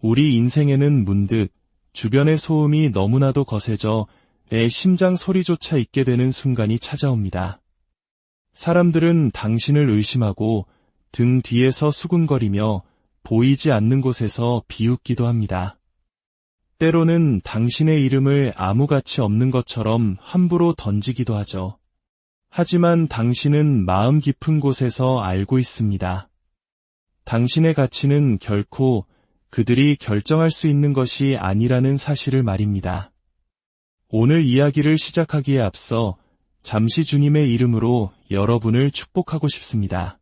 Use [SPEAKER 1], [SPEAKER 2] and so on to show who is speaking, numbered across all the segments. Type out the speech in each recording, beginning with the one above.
[SPEAKER 1] 우리 인생에는 문득 주변의 소음이 너무나도 거세져 내 심장 소리조차 잊게 되는 순간이 찾아옵니다. 사람들은 당신을 의심하고 등 뒤에서 수군거리며 보이지 않는 곳에서 비웃기도 합니다. 때로는 당신의 이름을 아무 가치 없는 것처럼 함부로 던지기도 하죠. 하지만 당신은 마음 깊은 곳에서 알고 있습니다. 당신의 가치는 결코 그들이 결정할 수 있는 것이 아니라는 사실을 말입니다. 오늘 이야기를 시작하기에 앞서 잠시 주님의 이름으로 여러분을 축복하고 싶습니다.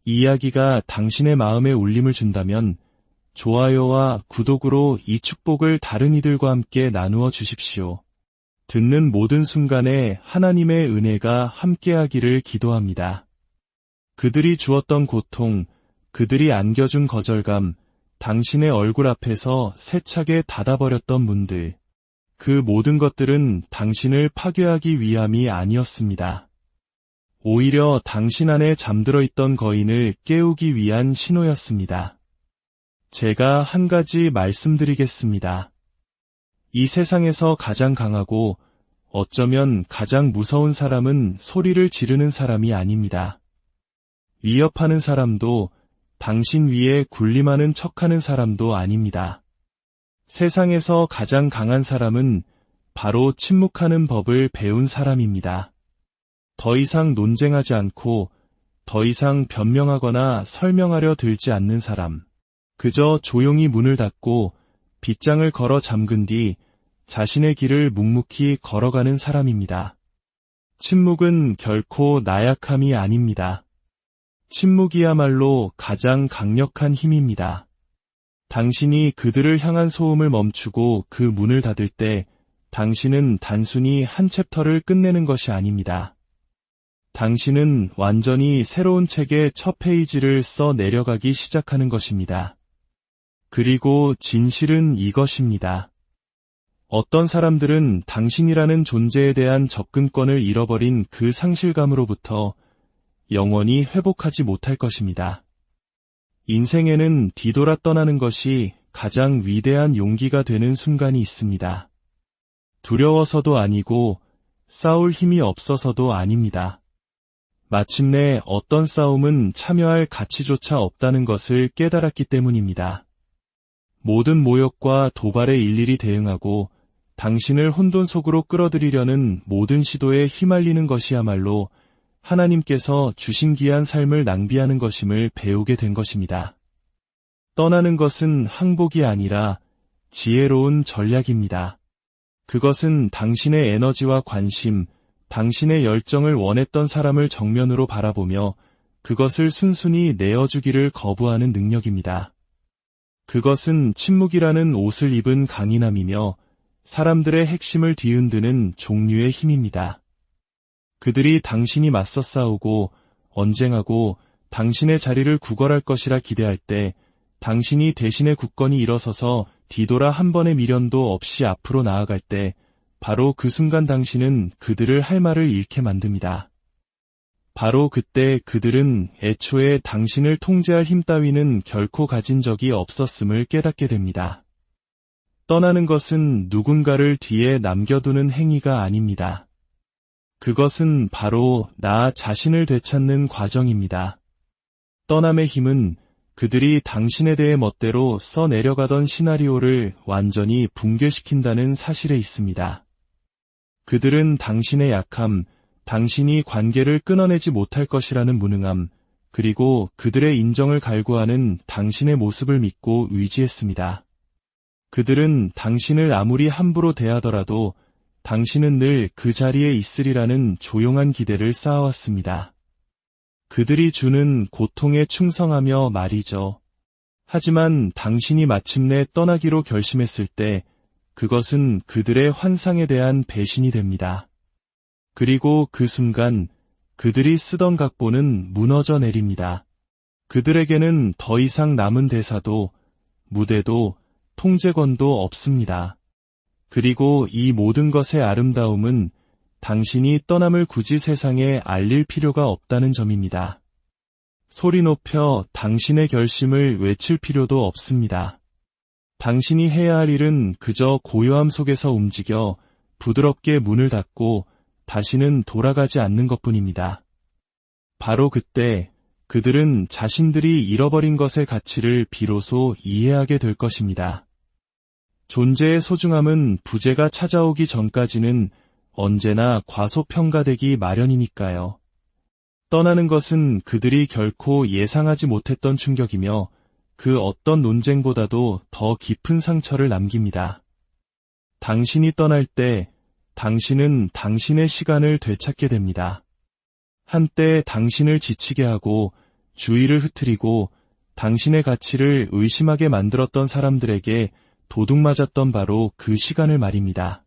[SPEAKER 1] 이 이야기가 당신의 마음에 울림을 준다면 좋아요와 구독으로 이 축복을 다른 이들과 함께 나누어 주십시오. 듣는 모든 순간에 하나님의 은혜가 함께하기를 기도합니다. 그들이 주었던 고통, 그들이 안겨준 거절감, 당신의 얼굴 앞에서 세차게 닫아버렸던 문들, 그 모든 것들은 당신을 파괴하기 위함이 아니었습니다. 오히려 당신 안에 잠들어 있던 거인을 깨우기 위한 신호였습니다. 제가 한 가지 말씀드리겠습니다. 이 세상에서 가장 강하고 어쩌면 가장 무서운 사람은 소리를 지르는 사람이 아닙니다. 위협하는 사람도 당신 위에 군림하는 척하는 사람도 아닙니다. 세상에서 가장 강한 사람은 바로 침묵하는 법을 배운 사람입니다. 더 이상 논쟁하지 않고 더 이상 변명하거나 설명하려 들지 않는 사람. 그저 조용히 문을 닫고 빗장을 걸어 잠근 뒤 자신의 길을 묵묵히 걸어가는 사람입니다. 침묵은 결코 나약함이 아닙니다. 침묵이야말로 가장 강력한 힘입니다. 당신이 그들을 향한 소음을 멈추고 그 문을 닫을 때 당신은 단순히 한 챕터를 끝내는 것이 아닙니다. 당신은 완전히 새로운 책의 첫 페이지를 써 내려가기 시작하는 것입니다. 그리고 진실은 이것입니다. 어떤 사람들은 당신이라는 존재에 대한 접근권을 잃어버린 그 상실감으로부터 영원히 회복하지 못할 것입니다. 인생에는 뒤돌아 떠나는 것이 가장 위대한 용기가 되는 순간이 있습니다. 두려워서도 아니고 싸울 힘이 없어서도 아닙니다. 마침내 어떤 싸움은 참여할 가치조차 없다는 것을 깨달았기 때문입니다. 모든 모욕과 도발에 일일이 대응하고 당신을 혼돈 속으로 끌어들이려는 모든 시도에 휘말리는 것이야말로 하나님께서 주신 귀한 삶을 낭비하는 것임을 배우게 된 것입니다. 떠나는 것은 항복이 아니라 지혜로운 전략입니다. 그것은 당신의 에너지와 관심, 당신의 열정을 원했던 사람을 정면으로 바라보며 그것을 순순히 내어주기를 거부하는 능력입니다. 그것은 침묵이라는 옷을 입은 강인함이며 사람들의 핵심을 뒤흔드는 종류의 힘입니다. 그들이 당신이 맞서 싸우고 언쟁하고 당신의 자리를 구걸할 것이라 기대할 때 당신이 대신에 굳건히 일어서서 뒤돌아 한 번의 미련도 없이 앞으로 나아갈 때 바로 그 순간 당신은 그들을 할 말을 잃게 만듭니다. 바로 그때 그들은 애초에 당신을 통제할 힘 따위는 결코 가진 적이 없었음을 깨닫게 됩니다. 떠나는 것은 누군가를 뒤에 남겨두는 행위가 아닙니다. 그것은 바로 나 자신을 되찾는 과정입니다. 떠남의 힘은 그들이 당신에 대해 멋대로 써내려가던 시나리오를 완전히 붕괴시킨다는 사실에 있습니다. 그들은 당신의 약함, 당신이 관계를 끊어내지 못할 것이라는 무능함, 그리고 그들의 인정을 갈구하는 당신의 모습을 믿고 의지했습니다. 그들은 당신을 아무리 함부로 대하더라도 당신은 늘 그 자리에 있으리라는 조용한 기대를 쌓아왔습니다. 그들이 주는 고통에 충성하며 말이죠. 하지만 당신이 마침내 떠나기로 결심했을 때 그것은 그들의 환상에 대한 배신이 됩니다. 그리고 그 순간 그들이 쓰던 각본은 무너져 내립니다. 그들에게는 더 이상 남은 대사도 무대도 통제권도 없습니다. 그리고 이 모든 것의 아름다움은 당신이 떠남을 굳이 세상에 알릴 필요가 없다는 점입니다. 소리 높여 당신의 결심을 외칠 필요도 없습니다. 당신이 해야 할 일은 그저 고요함 속에서 움직여 부드럽게 문을 닫고 다시는 돌아가지 않는 것뿐입니다. 바로 그때 그들은 자신들이 잃어버린 것의 가치를 비로소 이해하게 될 것입니다. 존재의 소중함은 부재가 찾아오기 전까지는 언제나 과소평가되기 마련이니까요. 떠나는 것은 그들이 결코 예상하지 못했던 충격이며 그 어떤 논쟁보다도 더 깊은 상처를 남깁니다. 당신이 떠날 때 당신은 당신의 시간을 되찾게 됩니다. 한때 당신을 지치게 하고 주의를 흐트리고 당신의 가치를 의심하게 만들었던 사람들에게 도둑맞았던 바로 그 시간을 말입니다.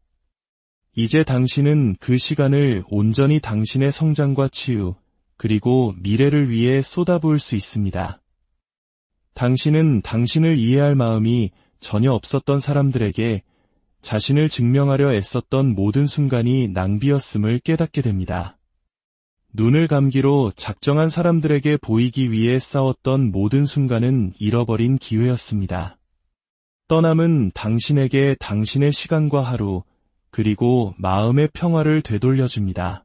[SPEAKER 1] 이제 당신은 그 시간을 온전히 당신의 성장과 치유, 그리고 미래를 위해 쏟아부을 수 있습니다. 당신은 당신을 이해할 마음이 전혀 없었던 사람들에게 자신을 증명하려 애썼던 모든 순간이 낭비였음을 깨닫게 됩니다. 눈을 감기로 작정한 사람들에게 보이기 위해 싸웠던 모든 순간은 잃어버린 기회였습니다. 떠남은 당신에게 당신의 시간과 하루, 그리고 마음의 평화를 되돌려줍니다.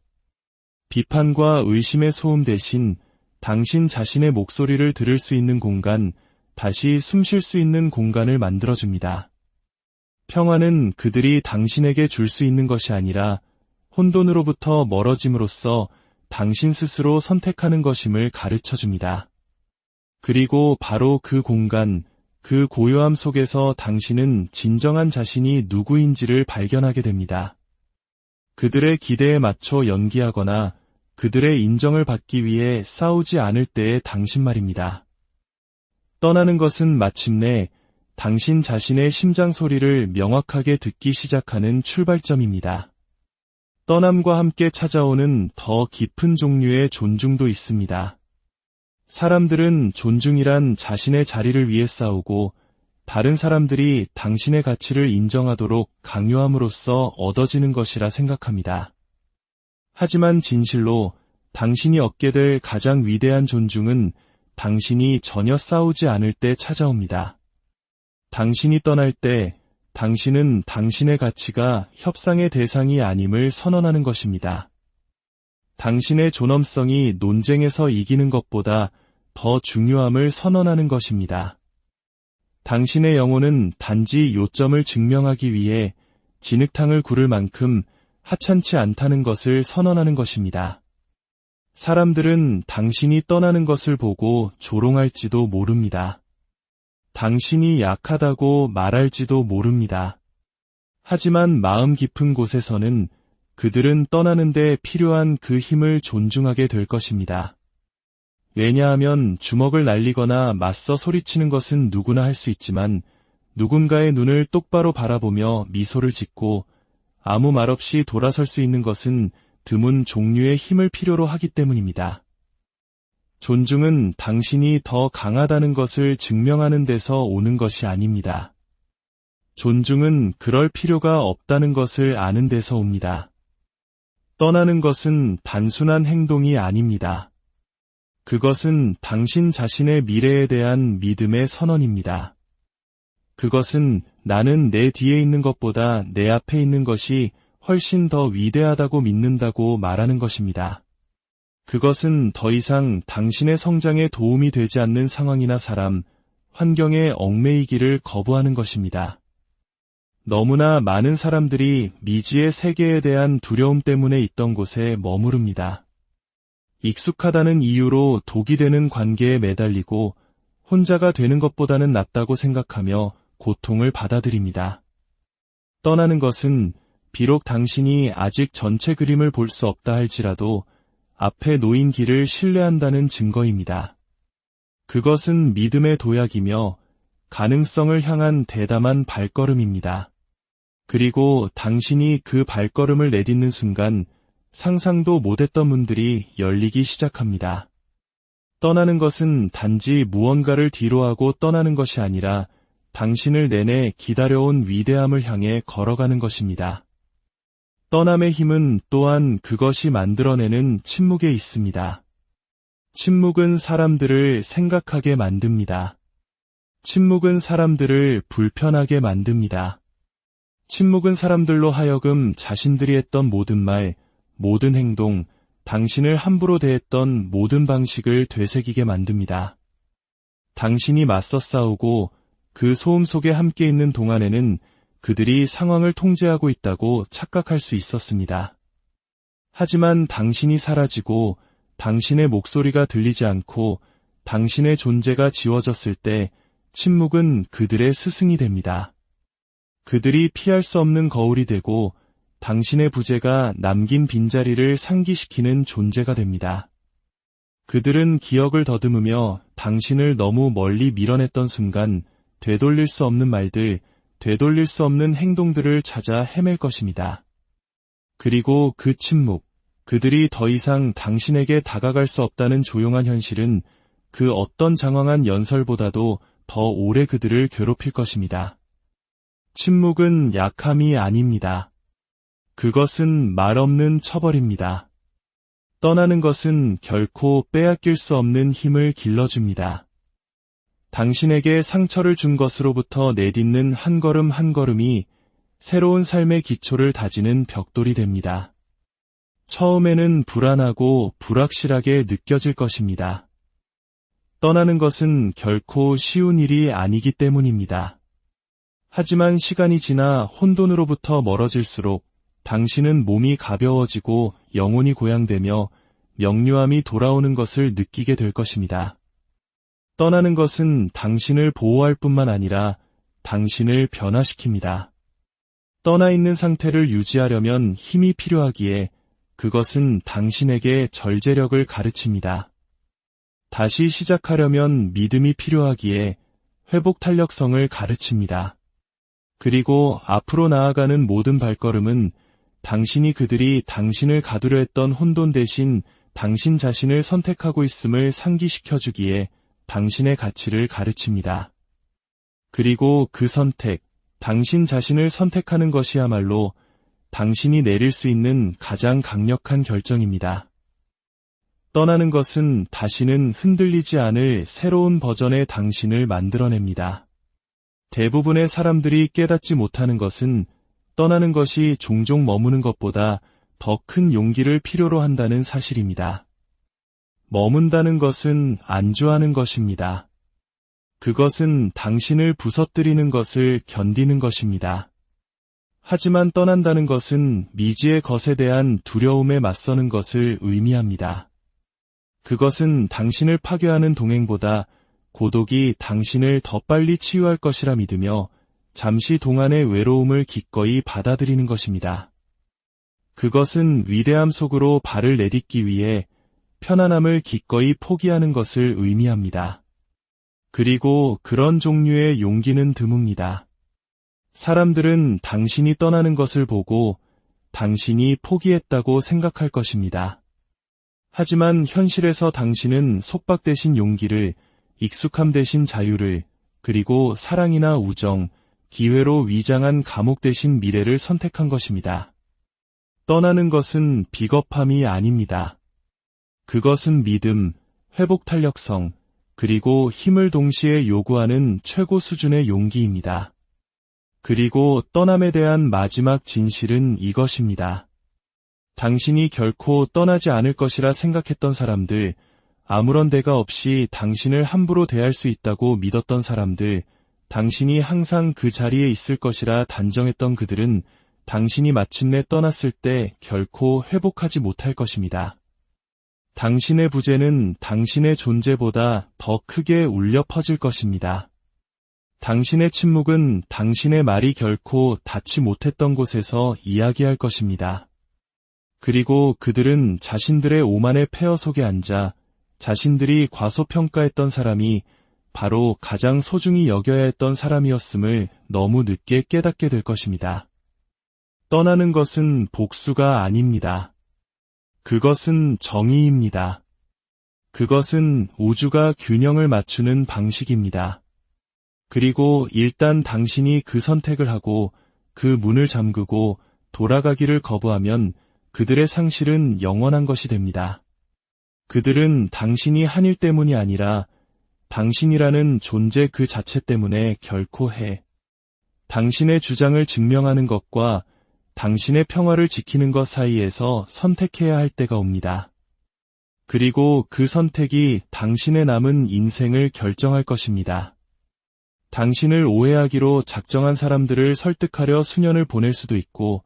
[SPEAKER 1] 비판과 의심의 소음 대신 당신 자신의 목소리를 들을 수 있는 공간, 다시 숨 쉴 수 있는 공간을 만들어줍니다. 평화는 그들이 당신에게 줄 수 있는 것이 아니라 혼돈으로부터 멀어짐으로써 당신 스스로 선택하는 것임을 가르쳐줍니다. 그리고 바로 그 공간, 그 고요함 속에서 당신은 진정한 자신이 누구인지를 발견하게 됩니다. 그들의 기대에 맞춰 연기하거나 그들의 인정을 받기 위해 싸우지 않을 때의 당신 말입니다. 떠나는 것은 마침내 당신 자신의 심장 소리를 명확하게 듣기 시작하는 출발점입니다. 떠남과 함께 찾아오는 더 깊은 종류의 존중도 있습니다. 사람들은 존중이란 자신의 자리를 위해 싸우고 다른 사람들이 당신의 가치를 인정하도록 강요함으로써 얻어지는 것이라 생각합니다. 하지만 진실로 당신이 얻게 될 가장 위대한 존중은 당신이 전혀 싸우지 않을 때 찾아옵니다. 당신이 떠날 때 당신은 당신의 가치가 협상의 대상이 아님을 선언하는 것입니다. 당신의 존엄성이 논쟁에서 이기는 것보다 더 중요함을 선언하는 것입니다. 당신의 영혼은 단지 요점을 증명하기 위해 진흙탕을 구를 만큼 하찮지 않다는 것을 선언하는 것입니다. 사람들은 당신이 떠나는 것을 보고 조롱할지도 모릅니다. 당신이 약하다고 말할지도 모릅니다. 하지만 마음 깊은 곳에서는 그들은 떠나는데 필요한 그 힘을 존중하게 될 것입니다. 왜냐하면 주먹을 날리거나 맞서 소리치는 것은 누구나 할 수 있지만 누군가의 눈을 똑바로 바라보며 미소를 짓고 아무 말 없이 돌아설 수 있는 것은 드문 종류의 힘을 필요로 하기 때문입니다. 존중은 당신이 더 강하다는 것을 증명하는 데서 오는 것이 아닙니다. 존중은 그럴 필요가 없다는 것을 아는 데서 옵니다. 떠나는 것은 단순한 행동이 아닙니다. 그것은 당신 자신의 미래에 대한 믿음의 선언입니다. 그것은 나는 내 뒤에 있는 것보다 내 앞에 있는 것이 훨씬 더 위대하다고 믿는다고 말하는 것입니다. 그것은 더 이상 당신의 성장에 도움이 되지 않는 상황이나 사람, 환경에 얽매이기를 거부하는 것입니다. 너무나 많은 사람들이 미지의 세계에 대한 두려움 때문에 있던 곳에 머무릅니다. 익숙하다는 이유로 독이 되는 관계에 매달리고 혼자가 되는 것보다는 낫다고 생각하며 고통을 받아들입니다. 떠나는 것은 비록 당신이 아직 전체 그림을 볼 수 없다 할지라도 앞에 놓인 길을 신뢰한다는 증거입니다. 그것은 믿음의 도약이며 가능성을 향한 대담한 발걸음입니다. 그리고 당신이 그 발걸음을 내딛는 순간 상상도 못했던 문들이 열리기 시작합니다. 떠나는 것은 단지 무언가를 뒤로하고 떠나는 것이 아니라 당신을 내내 기다려온 위대함을 향해 걸어가는 것입니다. 떠남의 힘은 또한 그것이 만들어내는 침묵에 있습니다. 침묵은 사람들을 생각하게 만듭니다. 침묵은 사람들을 불편하게 만듭니다. 침묵은 사람들로 하여금 자신들이 했던 모든 말, 모든 행동, 당신을 함부로 대했던 모든 방식을 되새기게 만듭니다. 당신이 맞서 싸우고 그 소음 속에 함께 있는 동안에는 그들이 상황을 통제하고 있다고 착각할 수 있었습니다. 하지만 당신이 사라지고 당신의 목소리가 들리지 않고 당신의 존재가 지워졌을 때 침묵은 그들의 스승이 됩니다. 그들이 피할 수 없는 거울이 되고 당신의 부재가 남긴 빈자리를 상기시키는 존재가 됩니다. 그들은 기억을 더듬으며 당신을 너무 멀리 밀어냈던 순간 되돌릴 수 없는 말들, 되돌릴 수 없는 행동들을 찾아 헤맬 것입니다. 그리고 그 침묵, 그들이 더 이상 당신에게 다가갈 수 없다는 조용한 현실은 그 어떤 장황한 연설보다도 더 오래 그들을 괴롭힐 것입니다. 침묵은 약함이 아닙니다. 그것은 말 없는 처벌입니다. 떠나는 것은 결코 빼앗길 수 없는 힘을 길러줍니다. 당신에게 상처를 준 것으로부터 내딛는 한 걸음 한 걸음이 새로운 삶의 기초를 다지는 벽돌이 됩니다. 처음에는 불안하고 불확실하게 느껴질 것입니다. 떠나는 것은 결코 쉬운 일이 아니기 때문입니다. 하지만 시간이 지나 혼돈으로부터 멀어질수록 당신은 몸이 가벼워지고 영혼이 고양되며 명료함이 돌아오는 것을 느끼게 될 것입니다. 떠나는 것은 당신을 보호할 뿐만 아니라 당신을 변화시킵니다. 떠나 있는 상태를 유지하려면 힘이 필요하기에 그것은 당신에게 절제력을 가르칩니다. 다시 시작하려면 믿음이 필요하기에 회복 탄력성을 가르칩니다. 그리고 앞으로 나아가는 모든 발걸음은 당신이 그들이 당신을 가두려 했던 혼돈 대신 당신 자신을 선택하고 있음을 상기시켜주기에 당신의 가치를 가르칩니다. 그리고 그 선택, 당신 자신을 선택하는 것이야말로 당신이 내릴 수 있는 가장 강력한 결정입니다. 떠나는 것은 다시는 흔들리지 않을 새로운 버전의 당신을 만들어냅니다. 대부분의 사람들이 깨닫지 못하는 것은 떠나는 것이 종종 머무는 것보다 더 큰 용기를 필요로 한다는 사실입니다. 머문다는 것은 안주하는 것입니다. 그것은 당신을 부서뜨리는 것을 견디는 것입니다. 하지만 떠난다는 것은 미지의 것에 대한 두려움에 맞서는 것을 의미합니다. 그것은 당신을 파괴하는 동행보다 고독이 당신을 더 빨리 치유할 것이라 믿으며 잠시 동안의 외로움을 기꺼이 받아들이는 것입니다. 그것은 위대함 속으로 발을 내딛기 위해 편안함을 기꺼이 포기하는 것을 의미합니다. 그리고 그런 종류의 용기는 드뭅니다. 사람들은 당신이 떠나는 것을 보고 당신이 포기했다고 생각할 것입니다. 하지만 현실에서 당신은 속박 대신 용기를, 익숙함 대신 자유를, 그리고 사랑이나 우정, 기회로 위장한 감옥 대신 미래를 선택한 것입니다. 떠나는 것은 비겁함이 아닙니다. 그것은 믿음, 회복 탄력성, 그리고 힘을 동시에 요구하는 최고 수준의 용기입니다. 그리고 떠남에 대한 마지막 진실은 이것입니다. 당신이 결코 떠나지 않을 것이라 생각했던 사람들, 아무런 대가 없이 당신을 함부로 대할 수 있다고 믿었던 사람들, 당신이 항상 그 자리에 있을 것이라 단정했던 그들은 당신이 마침내 떠났을 때 결코 회복하지 못할 것입니다. 당신의 부재는 당신의 존재보다 더 크게 울려 퍼질 것입니다. 당신의 침묵은 당신의 말이 결코 닿지 못했던 곳에서 이야기할 것입니다. 그리고 그들은 자신들의 오만의 폐허 속에 앉아 자신들이 과소평가했던 사람이 바로 가장 소중히 여겨야 했던 사람이었음을 너무 늦게 깨닫게 될 것입니다. 떠나는 것은 복수가 아닙니다. 그것은 정의입니다. 그것은 우주가 균형을 맞추는 방식입니다. 그리고 일단 당신이 그 선택을 하고 그 문을 잠그고 돌아가기를 거부하면 그들의 상실은 영원한 것이 됩니다. 그들은 당신이 한 일 때문이 아니라 당신이라는 존재 그 자체 때문에 결코 당신의 주장을 증명하는 것과 당신의 평화를 지키는 것 사이에서 선택해야 할 때가 옵니다. 그리고 그 선택이 당신의 남은 인생을 결정할 것입니다. 당신을 오해하기로 작정한 사람들을 설득하려 수년을 보낼 수도 있고,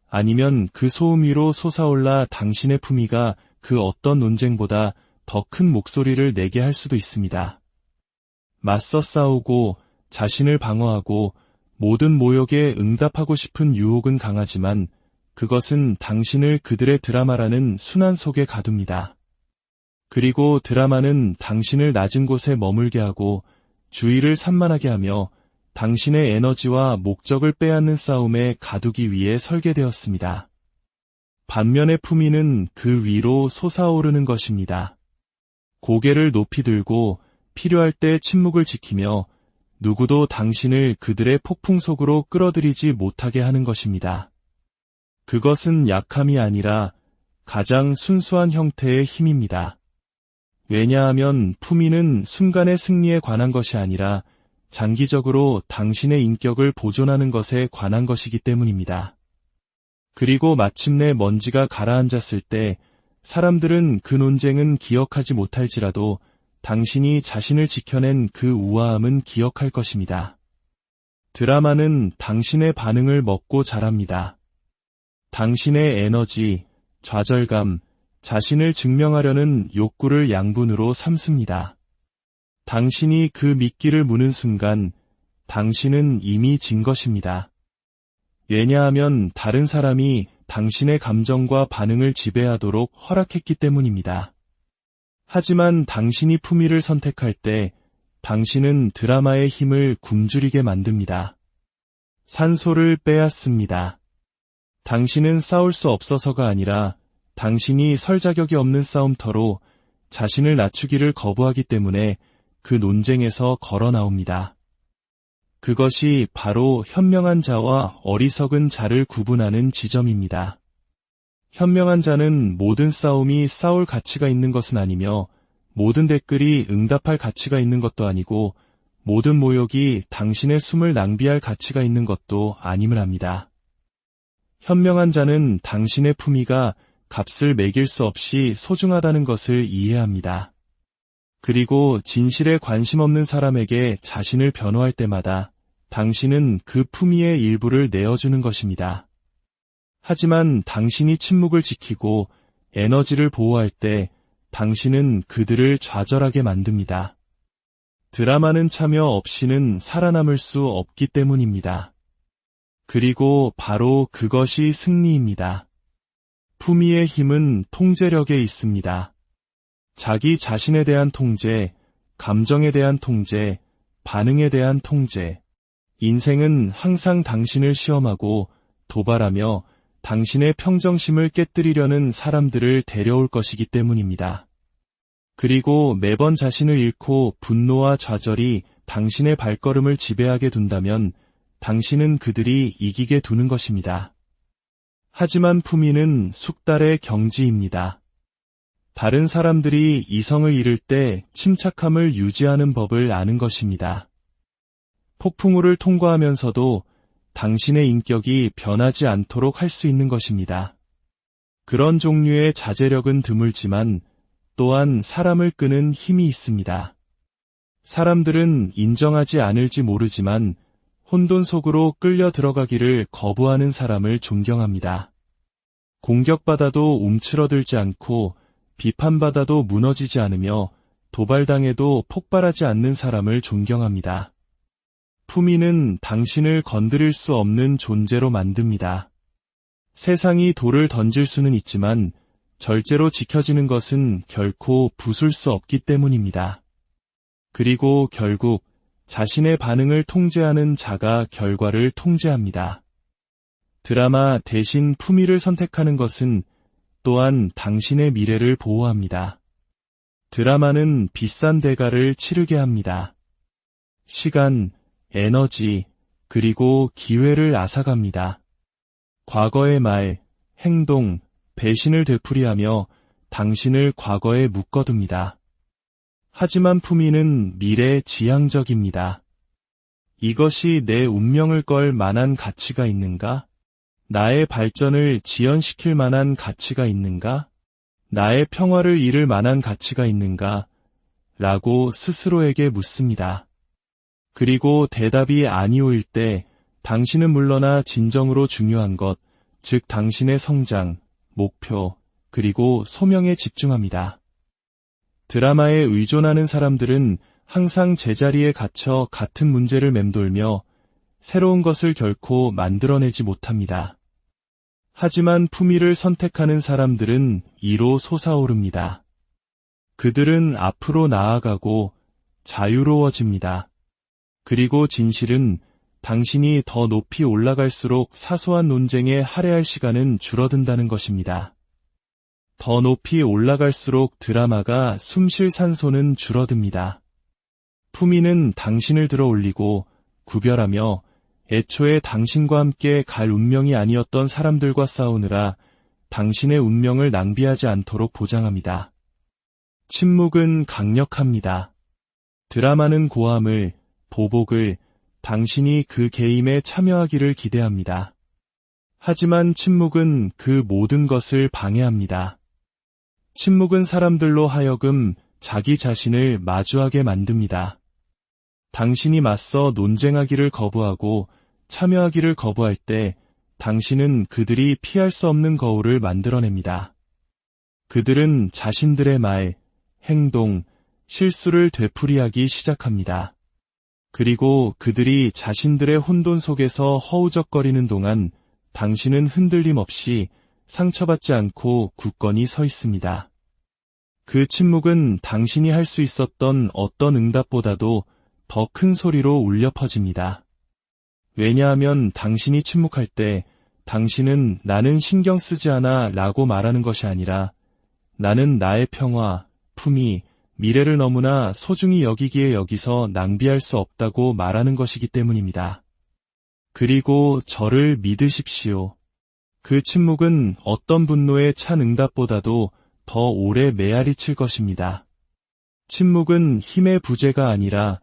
[SPEAKER 1] 아니면 그 소음 위로 솟아올라 당신의 품위가 그 어떤 논쟁보다 더 큰 목소리를 내게 할 수도 있습니다. 맞서 싸우고 자신을 방어하고 모든 모욕에 응답하고 싶은 유혹은 강하지만 그것은 당신을 그들의 드라마라는 순환 속에 가둡니다. 그리고 드라마는 당신을 낮은 곳에 머물게 하고 주의를 산만하게 하며 당신의 에너지와 목적을 빼앗는 싸움에 가두기 위해 설계되었습니다. 반면에 품위는 그 위로 솟아오르는 것입니다. 고개를 높이 들고 필요할 때 침묵을 지키며 누구도 당신을 그들의 폭풍 속으로 끌어들이지 못하게 하는 것입니다. 그것은 약함이 아니라 가장 순수한 형태의 힘입니다. 왜냐하면 품위는 순간의 승리에 관한 것이 아니라 장기적으로 당신의 인격을 보존하는 것에 관한 것이기 때문입니다. 그리고 마침내 먼지가 가라앉았을 때 사람들은 그 논쟁은 기억하지 못할지라도 당신이 자신을 지켜낸 그 우아함은 기억할 것입니다. 드라마는 당신의 반응을 먹고 자랍니다. 당신의 에너지, 좌절감, 자신을 증명하려는 욕구를 양분으로 삼습니다. 당신이 그 미끼를 무는 순간 당신은 이미 진 것입니다. 왜냐하면 다른 사람이 당신의 감정과 반응을 지배하도록 허락했기 때문입니다. 하지만 당신이 품위를 선택할 때 당신은 드라마의 힘을 굶주리게 만듭니다. 산소를 빼앗습니다. 당신은 싸울 수 없어서가 아니라 당신이 설 자격이 없는 싸움터로 자신을 낮추기를 거부하기 때문에 그 논쟁에서 걸어 나옵니다. 그것이 바로 현명한 자와 어리석은 자를 구분하는 지점입니다. 현명한 자는 모든 싸움이 싸울 가치가 있는 것은 아니며 모든 댓글이 응답할 가치가 있는 것도 아니고 모든 모욕이 당신의 숨을 낭비할 가치가 있는 것도 아님을 합니다. 현명한 자는 당신의 품위가 값을 매길 수 없이 소중하다는 것을 이해합니다. 그리고 진실에 관심 없는 사람에게 자신을 변호할 때마다 당신은 그 품위의 일부를 내어주는 것입니다. 하지만 당신이 침묵을 지키고 에너지를 보호할 때 당신은 그들을 좌절하게 만듭니다. 드라마는 참여 없이는 살아남을 수 없기 때문입니다. 그리고 바로 그것이 승리입니다. 품위의 힘은 통제력에 있습니다. 자기 자신에 대한 통제, 감정에 대한 통제, 반응에 대한 통제. 인생은 항상 당신을 시험하고 도발하며 당신의 평정심을 깨뜨리려는 사람들을 데려올 것이기 때문입니다. 그리고 매번 자신을 잃고 분노와 좌절이 당신의 발걸음을 지배하게 둔다면 당신은 그들이 이기게 두는 것입니다. 하지만 품위는 숙달의 경지입니다. 다른 사람들이 이성을 잃을 때 침착함을 유지하는 법을 아는 것입니다. 폭풍우를 통과하면서도 당신의 인격이 변하지 않도록 할 수 있는 것입니다. 그런 종류의 자제력은 드물지만 또한 사람을 끄는 힘이 있습니다. 사람들은 인정하지 않을지 모르지만 혼돈 속으로 끌려 들어가기를 거부하는 사람을 존경합니다. 공격받아도 움츠러들지 않고 비판받아도 무너지지 않으며 도발당해도 폭발하지 않는 사람을 존경합니다. 품위는 당신을 건드릴 수 없는 존재로 만듭니다. 세상이 돌을 던질 수는 있지만 절제로 지켜지는 것은 결코 부술 수 없기 때문입니다. 그리고 결국 자신의 반응을 통제하는 자가 결과를 통제합니다. 드라마 대신 품위를 선택하는 것은 또한 당신의 미래를 보호합니다. 드라마는 비싼 대가를 치르게 합니다. 시간, 에너지, 그리고 기회를 앗아갑니다. 과거의 말, 행동, 배신을 되풀이하며 당신을 과거에 묶어둡니다. 하지만 품위는 미래지향적입니다. 이것이 내 운명을 걸 만한 가치가 있는가? 나의 발전을 지연시킬 만한 가치가 있는가? 나의 평화를 이룰 만한 가치가 있는가? 라고 스스로에게 묻습니다. 그리고 대답이 아니오일 때 당신은 물러나 진정으로 중요한 것, 즉 당신의 성장, 목표, 그리고 소명에 집중합니다. 드라마에 의존하는 사람들은 항상 제자리에 갇혀 같은 문제를 맴돌며 새로운 것을 결코 만들어내지 못합니다. 하지만 품위를 선택하는 사람들은 이로 솟아오릅니다. 그들은 앞으로 나아가고 자유로워집니다. 그리고 진실은 당신이 더 높이 올라갈수록 사소한 논쟁에 할애할 시간은 줄어든다는 것입니다. 더 높이 올라갈수록 드라마가 숨쉴 산소는 줄어듭니다. 품위는 당신을 들어 올리고 구별하며 애초에 당신과 함께 갈 운명이 아니었던 사람들과 싸우느라 당신의 운명을 낭비하지 않도록 보장합니다. 침묵은 강력합니다. 드라마는 고함을, 보복을, 당신이 그 게임에 참여하기를 기대합니다. 하지만 침묵은 그 모든 것을 방해합니다. 침묵은 사람들로 하여금 자기 자신을 마주하게 만듭니다. 당신이 맞서 논쟁하기를 거부하고 참여하기를 거부할 때 당신은 그들이 피할 수 없는 거울을 만들어냅니다. 그들은 자신들의 말, 행동, 실수를 되풀이하기 시작합니다. 그리고 그들이 자신들의 혼돈 속에서 허우적거리는 동안 당신은 흔들림 없이 상처받지 않고 굳건히 서 있습니다. 그 침묵은 당신이 할 수 있었던 어떤 응답보다도 더 큰 소리로 울려 퍼집니다. 왜냐하면 당신이 침묵할 때 당신은 나는 신경 쓰지 않아 라고 말하는 것이 아니라 나는 나의 평화, 품위, 미래를 너무나 소중히 여기기에 여기서 낭비할 수 없다고 말하는 것이기 때문입니다. 그리고 저를 믿으십시오. 그 침묵은 어떤 분노에 찬 응답보다도 더 오래 메아리칠 것입니다. 침묵은 힘의 부재가 아니라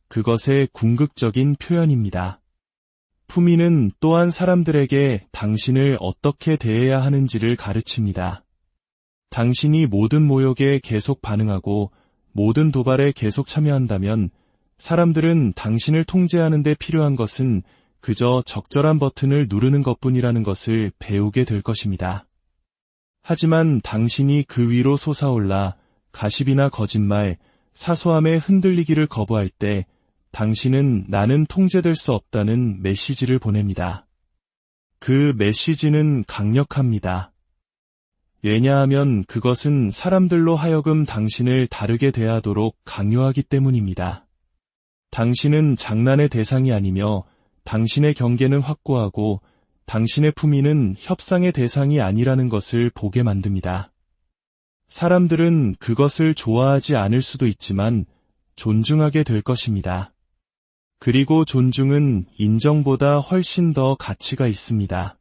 [SPEAKER 1] 그것의 궁극적인 표현입니다. 품위는 또한 사람들에게 당신을 어떻게 대해야 하는지를 가르칩니다. 당신이 모든 모욕에 계속 반응하고 모든 도발에 계속 참여한다면 사람들은 당신을 통제하는 데 필요한 것은 그저 적절한 버튼을 누르는 것뿐이라는 것을 배우게 될 것입니다. 하지만 당신이 그 위로 솟아올라 가십이나 거짓말, 사소함에 흔들리기를 거부할 때 당신은 나는 통제될 수 없다는 메시지를 보냅니다. 그 메시지는 강력합니다. 왜냐하면 그것은 사람들로 하여금 당신을 다르게 대하도록 강요하기 때문입니다. 당신은 장난의 대상이 아니며 당신의 경계는 확고하고 당신의 품위는 협상의 대상이 아니라는 것을 보게 만듭니다. 사람들은 그것을 좋아하지 않을 수도 있지만 존중하게 될 것입니다. 그리고 존중은 인정보다 훨씬 더 가치가 있습니다.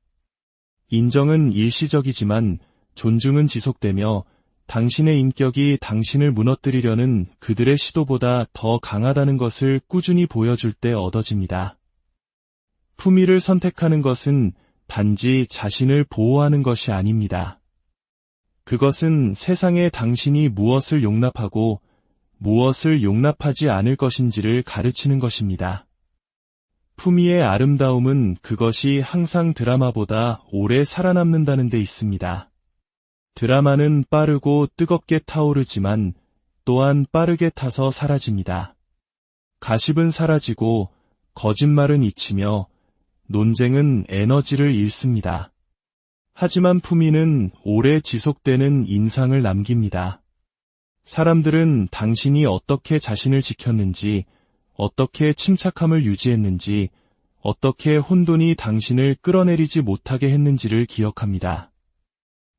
[SPEAKER 1] 인정은 일시적이지만 존중은 지속되며 당신의 인격이 당신을 무너뜨리려는 그들의 시도보다 더 강하다는 것을 꾸준히 보여줄 때 얻어집니다. 품위를 선택하는 것은 단지 자신을 보호하는 것이 아닙니다. 그것은 세상에 당신이 무엇을 용납하고 무엇을 용납하지 않을 것인지를 가르치는 것입니다. 품위의 아름다움은 그것이 항상 드라마보다 오래 살아남는다는 데 있습니다. 드라마는 빠르고 뜨겁게 타오르지만 또한 빠르게 타서 사라집니다. 가십은 사라지고 거짓말은 잊히며 논쟁은 에너지를 잃습니다. 하지만 품위는 오래 지속되는 인상을 남깁니다. 사람들은 당신이 어떻게 자신을 지켰는지, 어떻게 침착함을 유지했는지, 어떻게 혼돈이 당신을 끌어내리지 못하게 했는지를 기억합니다.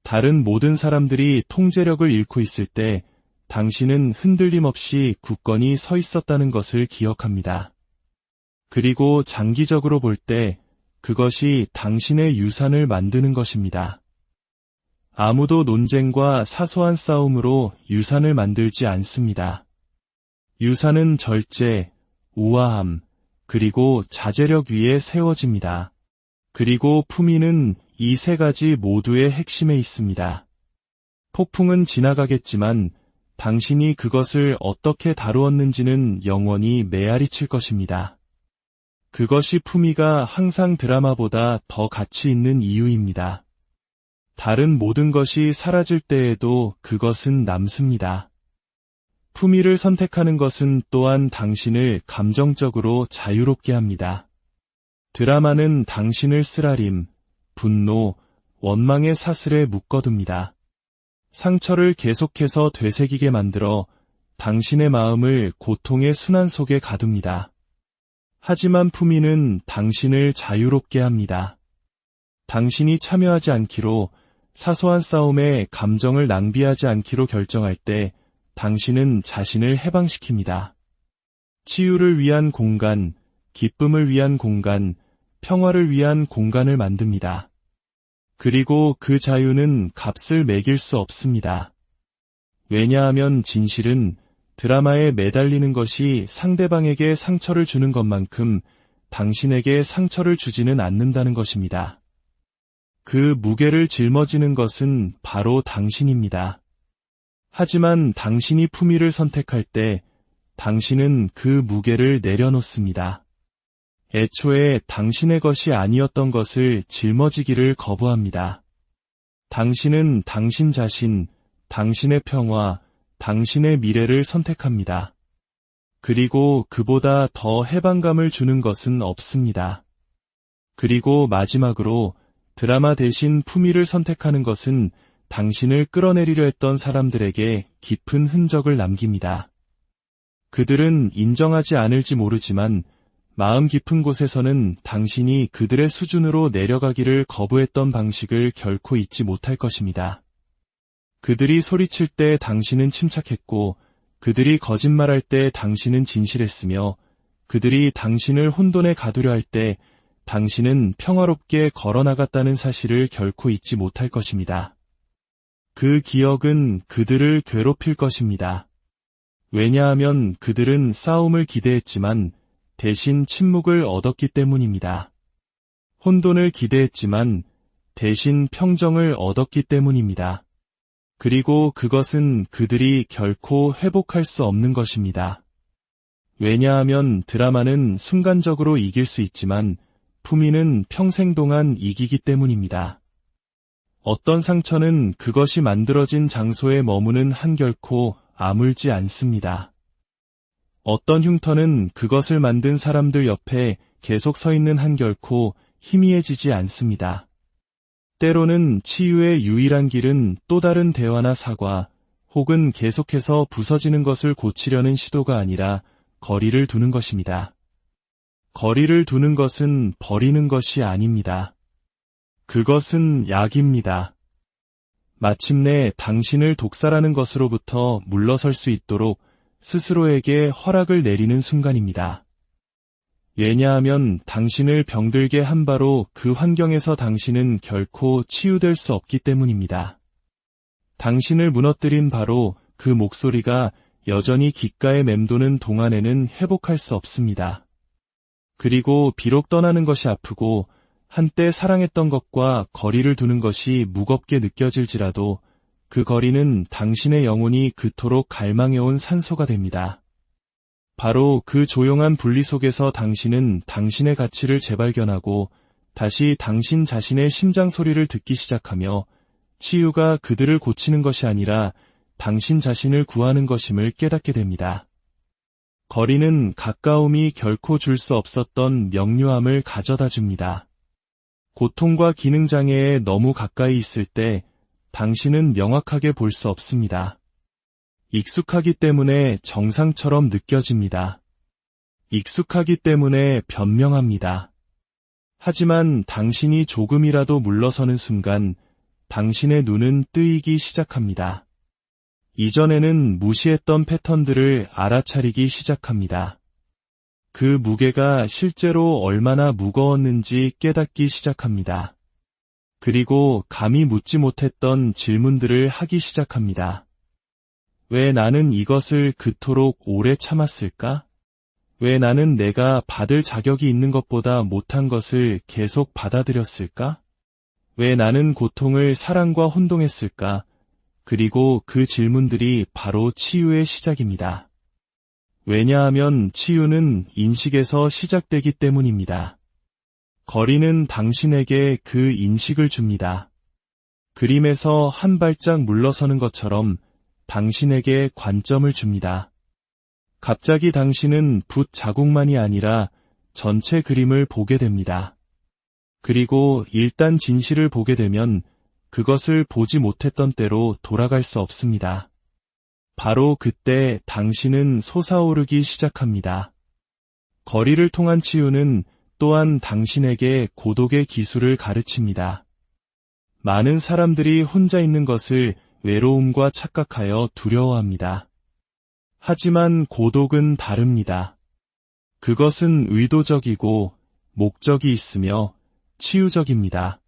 [SPEAKER 1] 다른 모든 사람들이 통제력을 잃고 있을 때 당신은 흔들림 없이 굳건히 서 있었다는 것을 기억합니다. 그리고 장기적으로 볼 때 그것이 당신의 유산을 만드는 것입니다. 아무도 논쟁과 사소한 싸움으로 유산을 만들지 않습니다. 유사는 절제, 우아함, 그리고 자제력 위에 세워집니다. 그리고 품위는 이 세 가지 모두의 핵심에 있습니다. 폭풍은 지나가겠지만 당신이 그것을 어떻게 다루었는지는 영원히 메아리칠 것입니다. 그것이 품위가 항상 드라마보다 더 가치 있는 이유입니다. 다른 모든 것이 사라질 때에도 그것은 남습니다. 품위를 선택하는 것은 또한 당신을 감정적으로 자유롭게 합니다. 드라마는 당신을 쓰라림, 분노, 원망의 사슬에 묶어둡니다. 상처를 계속해서 되새기게 만들어 당신의 마음을 고통의 순환 속에 가둡니다. 하지만 품위는 당신을 자유롭게 합니다. 당신이 참여하지 않기로, 사소한 싸움에 감정을 낭비하지 않기로 결정할 때 당신은 자신을 해방시킵니다. 치유를 위한 공간, 기쁨을 위한 공간, 평화를 위한 공간을 만듭니다. 그리고 그 자유는 값을 매길 수 없습니다. 왜냐하면 진실은 드라마에 매달리는 것이 상대방에게 상처를 주는 것만큼 당신에게 상처를 주지는 않는다는 것입니다. 그 무게를 짊어지는 것은 바로 당신입니다. 하지만 당신이 품위를 선택할 때 당신은 그 무게를 내려놓습니다. 애초에 당신의 것이 아니었던 것을 짊어지기를 거부합니다. 당신은 당신 자신, 당신의 평화, 당신의 미래를 선택합니다. 그리고 그보다 더 해방감을 주는 것은 없습니다. 그리고 마지막으로 드라마 대신 품위를 선택하는 것은 당신을 끌어내리려 했던 사람들에게 깊은 흔적을 남깁니다. 그들은 인정하지 않을지 모르지만 마음 깊은 곳에서는 당신이 그들의 수준으로 내려가기를 거부했던 방식을 결코 잊지 못할 것입니다. 그들이 소리칠 때 당신은 침착했고, 그들이 거짓말할 때 당신은 진실했으며, 그들이 당신을 혼돈에 가두려 할 때 당신은 평화롭게 걸어나갔다는 사실을 결코 잊지 못할 것입니다. 그 기억은 그들을 괴롭힐 것입니다. 왜냐하면 그들은 싸움을 기대했지만 대신 침묵을 얻었기 때문입니다. 혼돈을 기대했지만 대신 평정을 얻었기 때문입니다. 그리고 그것은 그들이 결코 회복할 수 없는 것입니다. 왜냐하면 드라마는 순간적으로 이길 수 있지만 품위는 평생 동안 이기기 때문입니다. 어떤 상처는 그것이 만들어진 장소에 머무는 한 결코 아물지 않습니다. 어떤 흉터는 그것을 만든 사람들 옆에 계속 서 있는 한 결코 희미해지지 않습니다. 때로는 치유의 유일한 길은 또 다른 대화나 사과, 혹은 계속해서 부서지는 것을 고치려는 시도가 아니라 거리를 두는 것입니다. 거리를 두는 것은 버리는 것이 아닙니다. 그것은 약입니다. 마침내 당신을 독살하는 것으로부터 물러설 수 있도록 스스로에게 허락을 내리는 순간입니다. 왜냐하면 당신을 병들게 한 바로 그 환경에서 당신은 결코 치유될 수 없기 때문입니다. 당신을 무너뜨린 바로 그 목소리가 여전히 귓가에 맴도는 동안에는 회복할 수 없습니다. 그리고 비록 떠나는 것이 아프고 한때 사랑했던 것과 거리를 두는 것이 무겁게 느껴질지라도 그 거리는 당신의 영혼이 그토록 갈망해온 산소가 됩니다. 바로 그 조용한 분리 속에서 당신은 당신의 가치를 재발견하고 다시 당신 자신의 심장 소리를 듣기 시작하며 치유가 그들을 고치는 것이 아니라 당신 자신을 구하는 것임을 깨닫게 됩니다. 거리는 가까움이 결코 줄 수 없었던 명료함을 가져다 줍니다. 고통과 기능장애에 너무 가까이 있을 때 당신은 명확하게 볼 수 없습니다. 익숙하기 때문에 정상처럼 느껴집니다. 익숙하기 때문에 변명합니다. 하지만 당신이 조금이라도 물러서는 순간 당신의 눈은 뜨이기 시작합니다. 이전에는 무시했던 패턴들을 알아차리기 시작합니다. 그 무게가 실제로 얼마나 무거웠는지 깨닫기 시작합니다. 그리고 감히 묻지 못했던 질문들을 하기 시작합니다. 왜 나는 이것을 그토록 오래 참았을까? 왜 나는 내가 받을 자격이 있는 것보다 못한 것을 계속 받아들였을까? 왜 나는 고통을 사랑과 혼동했을까? 그리고 그 질문들이 바로 치유의 시작입니다. 왜냐하면 치유는 인식에서 시작되기 때문입니다. 거리는 당신에게 그 인식을 줍니다. 그림에서 한 발짝 물러서는 것처럼 당신에게 관점을 줍니다. 갑자기 당신은 붓 자국만이 아니라 전체 그림을 보게 됩니다. 그리고 일단 진실을 보게 되면 그것을 보지 못했던 때로 돌아갈 수 없습니다. 바로 그때 당신은 솟아오르기 시작합니다. 거리를 통한 치유는 또한 당신에게 고독의 기술을 가르칩니다. 많은 사람들이 혼자 있는 것을 외로움과 착각하여 두려워합니다. 하지만 고독은 다릅니다. 그것은 의도적이고 목적이 있으며 치유적입니다.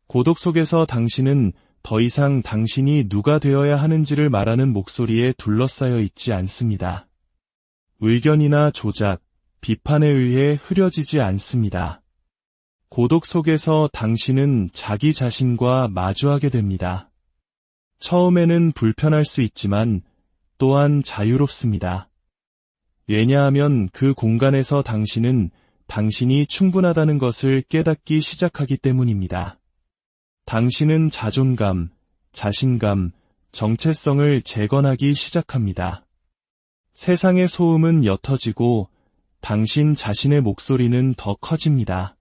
[SPEAKER 1] 고독 속에서 당신은 더 이상 당신이 누가 되어야 하는지를 말하는 목소리에 둘러싸여 있지 않습니다. 의견이나 조작, 비판에 의해 흐려지지 않습니다. 고독 속에서 당신은 자기 자신과 마주하게 됩니다. 처음에는 불편할 수 있지만 또한 자유롭습니다. 왜냐하면 그 공간에서 당신은 당신이 충분하다는 것을 깨닫기 시작하기 때문입니다. 당신은 자존감, 자신감, 정체성을 재건하기 시작합니다. 세상의 소음은 옅어지고 당신 자신의 목소리는 더 커집니다.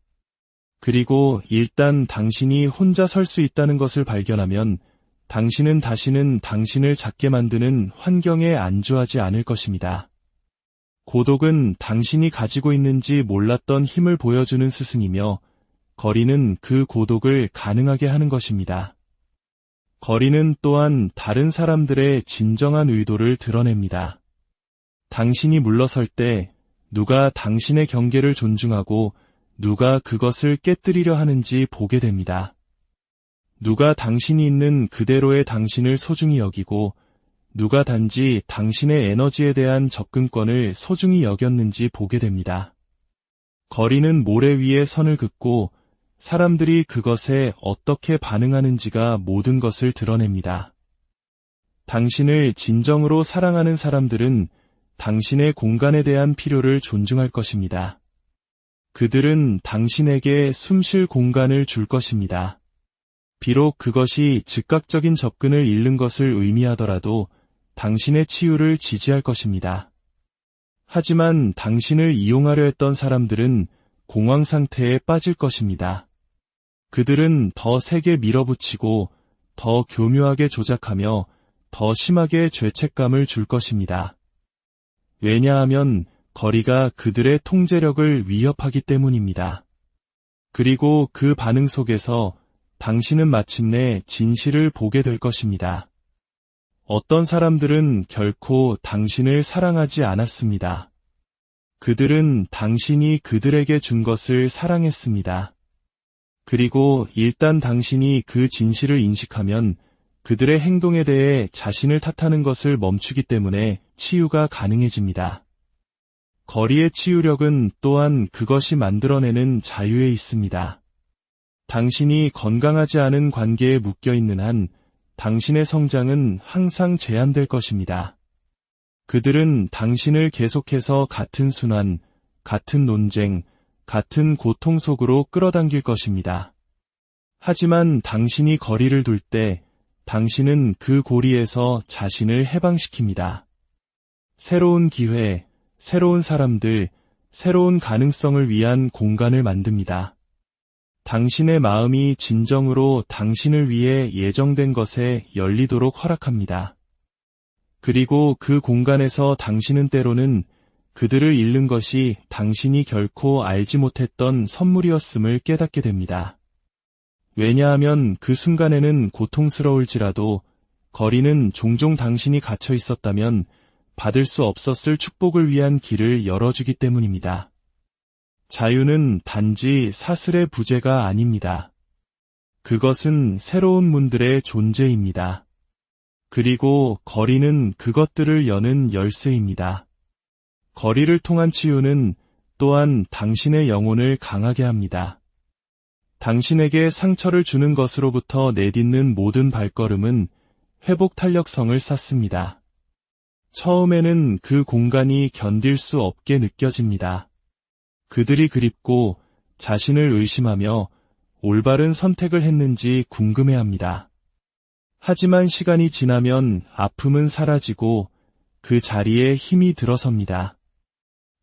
[SPEAKER 1] 그리고 일단 당신이 혼자 설 수 있다는 것을 발견하면 당신은 다시는 당신을 작게 만드는 환경에 안주하지 않을 것입니다. 고독은 당신이 가지고 있는지 몰랐던 힘을 보여주는 스승이며 거리는 그 고독을 가능하게 하는 것입니다. 거리는 또한 다른 사람들의 진정한 의도를 드러냅니다. 당신이 물러설 때 누가 당신의 경계를 존중하고 누가 그것을 깨뜨리려 하는지 보게 됩니다. 누가 당신이 있는 그대로의 당신을 소중히 여기고 누가 단지 당신의 에너지에 대한 접근권을 소중히 여겼는지 보게 됩니다. 거리는 모래 위에 선을 긋고 사람들이 그것에 어떻게 반응하는지가 모든 것을 드러냅니다. 당신을 진정으로 사랑하는 사람들은 당신의 공간에 대한 필요를 존중할 것입니다. 그들은 당신에게 숨쉴 공간을 줄 것입니다. 비록 그것이 즉각적인 접근을 잃는 것을 의미하더라도 당신의 치유를 지지할 것입니다. 하지만 당신을 이용하려 했던 사람들은 공황 상태에 빠질 것입니다. 그들은 더 세게 밀어붙이고 더 교묘하게 조작하며 더 심하게 죄책감을 줄 것입니다. 왜냐하면 거리가 그들의 통제력을 위협하기 때문입니다. 그리고 그 반응 속에서 당신은 마침내 진실을 보게 될 것입니다. 어떤 사람들은 결코 당신을 사랑하지 않았습니다. 그들은 당신이 그들에게 준 것을 사랑했습니다. 그리고 일단 당신이 그 진실을 인식하면 그들의 행동에 대해 자신을 탓하는 것을 멈추기 때문에 치유가 가능해집니다. 거리의 치유력은 또한 그것이 만들어내는 자유에 있습니다. 당신이 건강하지 않은 관계에 묶여있는 한 당신의 성장은 항상 제한될 것입니다. 그들은 당신을 계속해서 같은 순환, 같은 논쟁, 같은 고통 속으로 끌어당길 것입니다. 하지만 당신이 거리를 둘 때 당신은 그 고리에서 자신을 해방시킵니다. 새로운 기회, 새로운 사람들, 새로운 가능성을 위한 공간을 만듭니다. 당신의 마음이 진정으로 당신을 위해 예정된 것에 열리도록 허락합니다. 그리고 그 공간에서 당신은 때로는 그들을 잃는 것이 당신이 결코 알지 못했던 선물이었음을 깨닫게 됩니다. 왜냐하면 그 순간에는 고통스러울지라도 거리는 종종 당신이 갇혀 있었다면 받을 수 없었을 축복을 위한 길을 열어주기 때문입니다. 자유는 단지 사슬의 부재가 아닙니다. 그것은 새로운 문들의 존재입니다. 그리고 거리는 그것들을 여는 열쇠입니다. 거리를 통한 치유는 또한 당신의 영혼을 강하게 합니다. 당신에게 상처를 주는 것으로부터 내딛는 모든 발걸음은 회복 탄력성을 쌓습니다. 처음에는 그 공간이 견딜 수 없게 느껴집니다. 그들이 그립고 자신을 의심하며 올바른 선택을 했는지 궁금해합니다. 하지만 시간이 지나면 아픔은 사라지고 그 자리에 힘이 들어섭니다.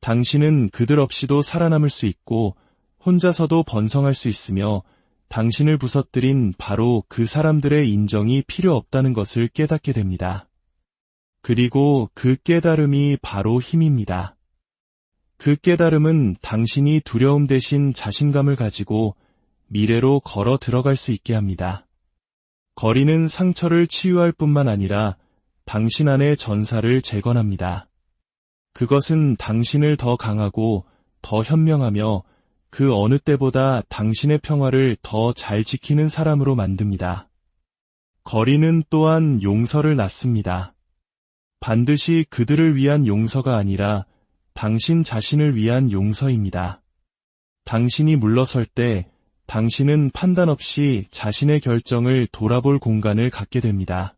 [SPEAKER 1] 당신은 그들 없이도 살아남을 수 있고 혼자서도 번성할 수 있으며 당신을 부서뜨린 바로 그 사람들의 인정이 필요 없다는 것을 깨닫게 됩니다. 그리고 그 깨달음이 바로 힘입니다. 그 깨달음은 당신이 두려움 대신 자신감을 가지고 미래로 걸어 들어갈 수 있게 합니다. 거리는 상처를 치유할 뿐만 아니라 당신 안의 전사를 재건합니다. 그것은 당신을 더 강하고 더 현명하며 그 어느 때보다 당신의 평화를 더 잘 지키는 사람으로 만듭니다. 거리는 또한 용서를 낳습니다. 반드시 그들을 위한 용서가 아니라 당신 자신을 위한 용서입니다. 당신이 물러설 때 당신은 판단 없이 자신의 결정을 돌아볼 공간을 갖게 됩니다.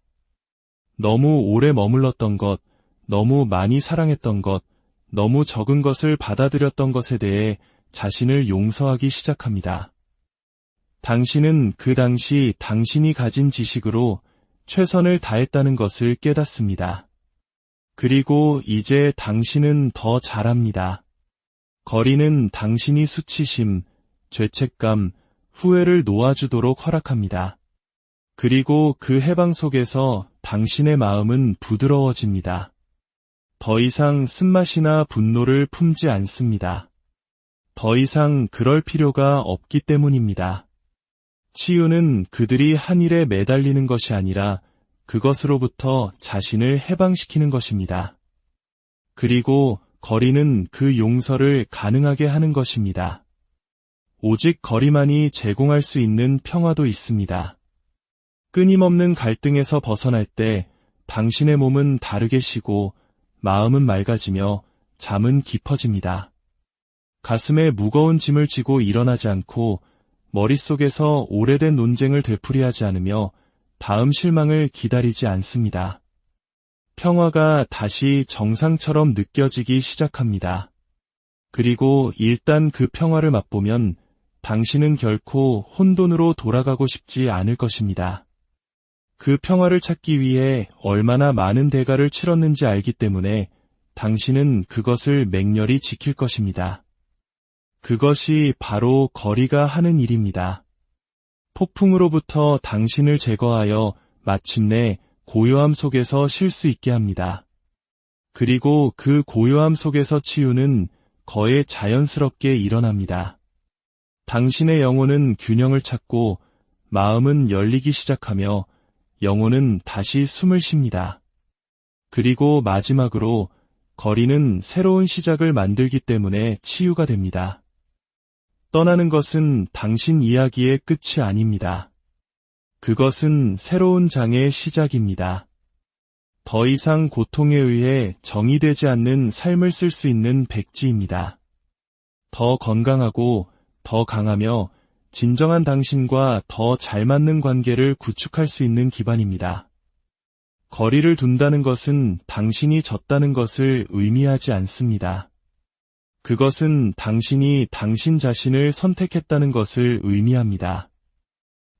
[SPEAKER 1] 너무 오래 머물렀던 것, 너무 많이 사랑했던 것, 너무 적은 것을 받아들였던 것에 대해 자신을 용서하기 시작합니다. 당신은 그 당시 당신이 가진 지식으로 최선을 다했다는 것을 깨닫습니다. 그리고 이제 당신은 더 잘합니다. 거리는 당신이 수치심, 죄책감, 후회를 놓아주도록 허락합니다. 그리고 그 해방 속에서 당신의 마음은 부드러워집니다. 더 이상 쓴맛이나 분노를 품지 않습니다. 더 이상 그럴 필요가 없기 때문입니다. 치유는 그들이 한 일에 매달리는 것이 아니라 그것으로부터 자신을 해방시키는 것입니다. 그리고 거리는 그 용서를 가능하게 하는 것입니다. 오직 거리만이 제공할 수 있는 평화도 있습니다. 끊임없는 갈등에서 벗어날 때 당신의 몸은 다르게 쉬고 마음은 맑아지며 잠은 깊어집니다. 가슴에 무거운 짐을 지고 일어나지 않고 머릿속에서 오래된 논쟁을 되풀이하지 않으며 다음 실망을 기다리지 않습니다. 평화가 다시 정상처럼 느껴지기 시작합니다. 그리고 일단 그 평화를 맛보면 당신은 결코 혼돈으로 돌아가고 싶지 않을 것입니다. 그 평화를 찾기 위해 얼마나 많은 대가를 치렀는지 알기 때문에 당신은 그것을 맹렬히 지킬 것입니다. 그것이 바로 거리가 하는 일입니다. 폭풍으로부터 당신을 제거하여 마침내 고요함 속에서 쉴 수 있게 합니다. 그리고 그 고요함 속에서 치유는 거의 자연스럽게 일어납니다. 당신의 영혼은 균형을 찾고 마음은 열리기 시작하며 영혼은 다시 숨을 쉽니다. 그리고 마지막으로 거리는 새로운 시작을 만들기 때문에 치유가 됩니다. 떠나는 것은 당신 이야기의 끝이 아닙니다. 그것은 새로운 장의 시작입니다. 더 이상 고통에 의해 정의되지 않는 삶을 쓸 수 있는 백지입니다. 더 건강하고 더 강하며 진정한 당신과 더 잘 맞는 관계를 구축할 수 있는 기반입니다. 거리를 둔다는 것은 당신이 졌다는 것을 의미하지 않습니다. 그것은 당신이 당신 자신을 선택했다는 것을 의미합니다.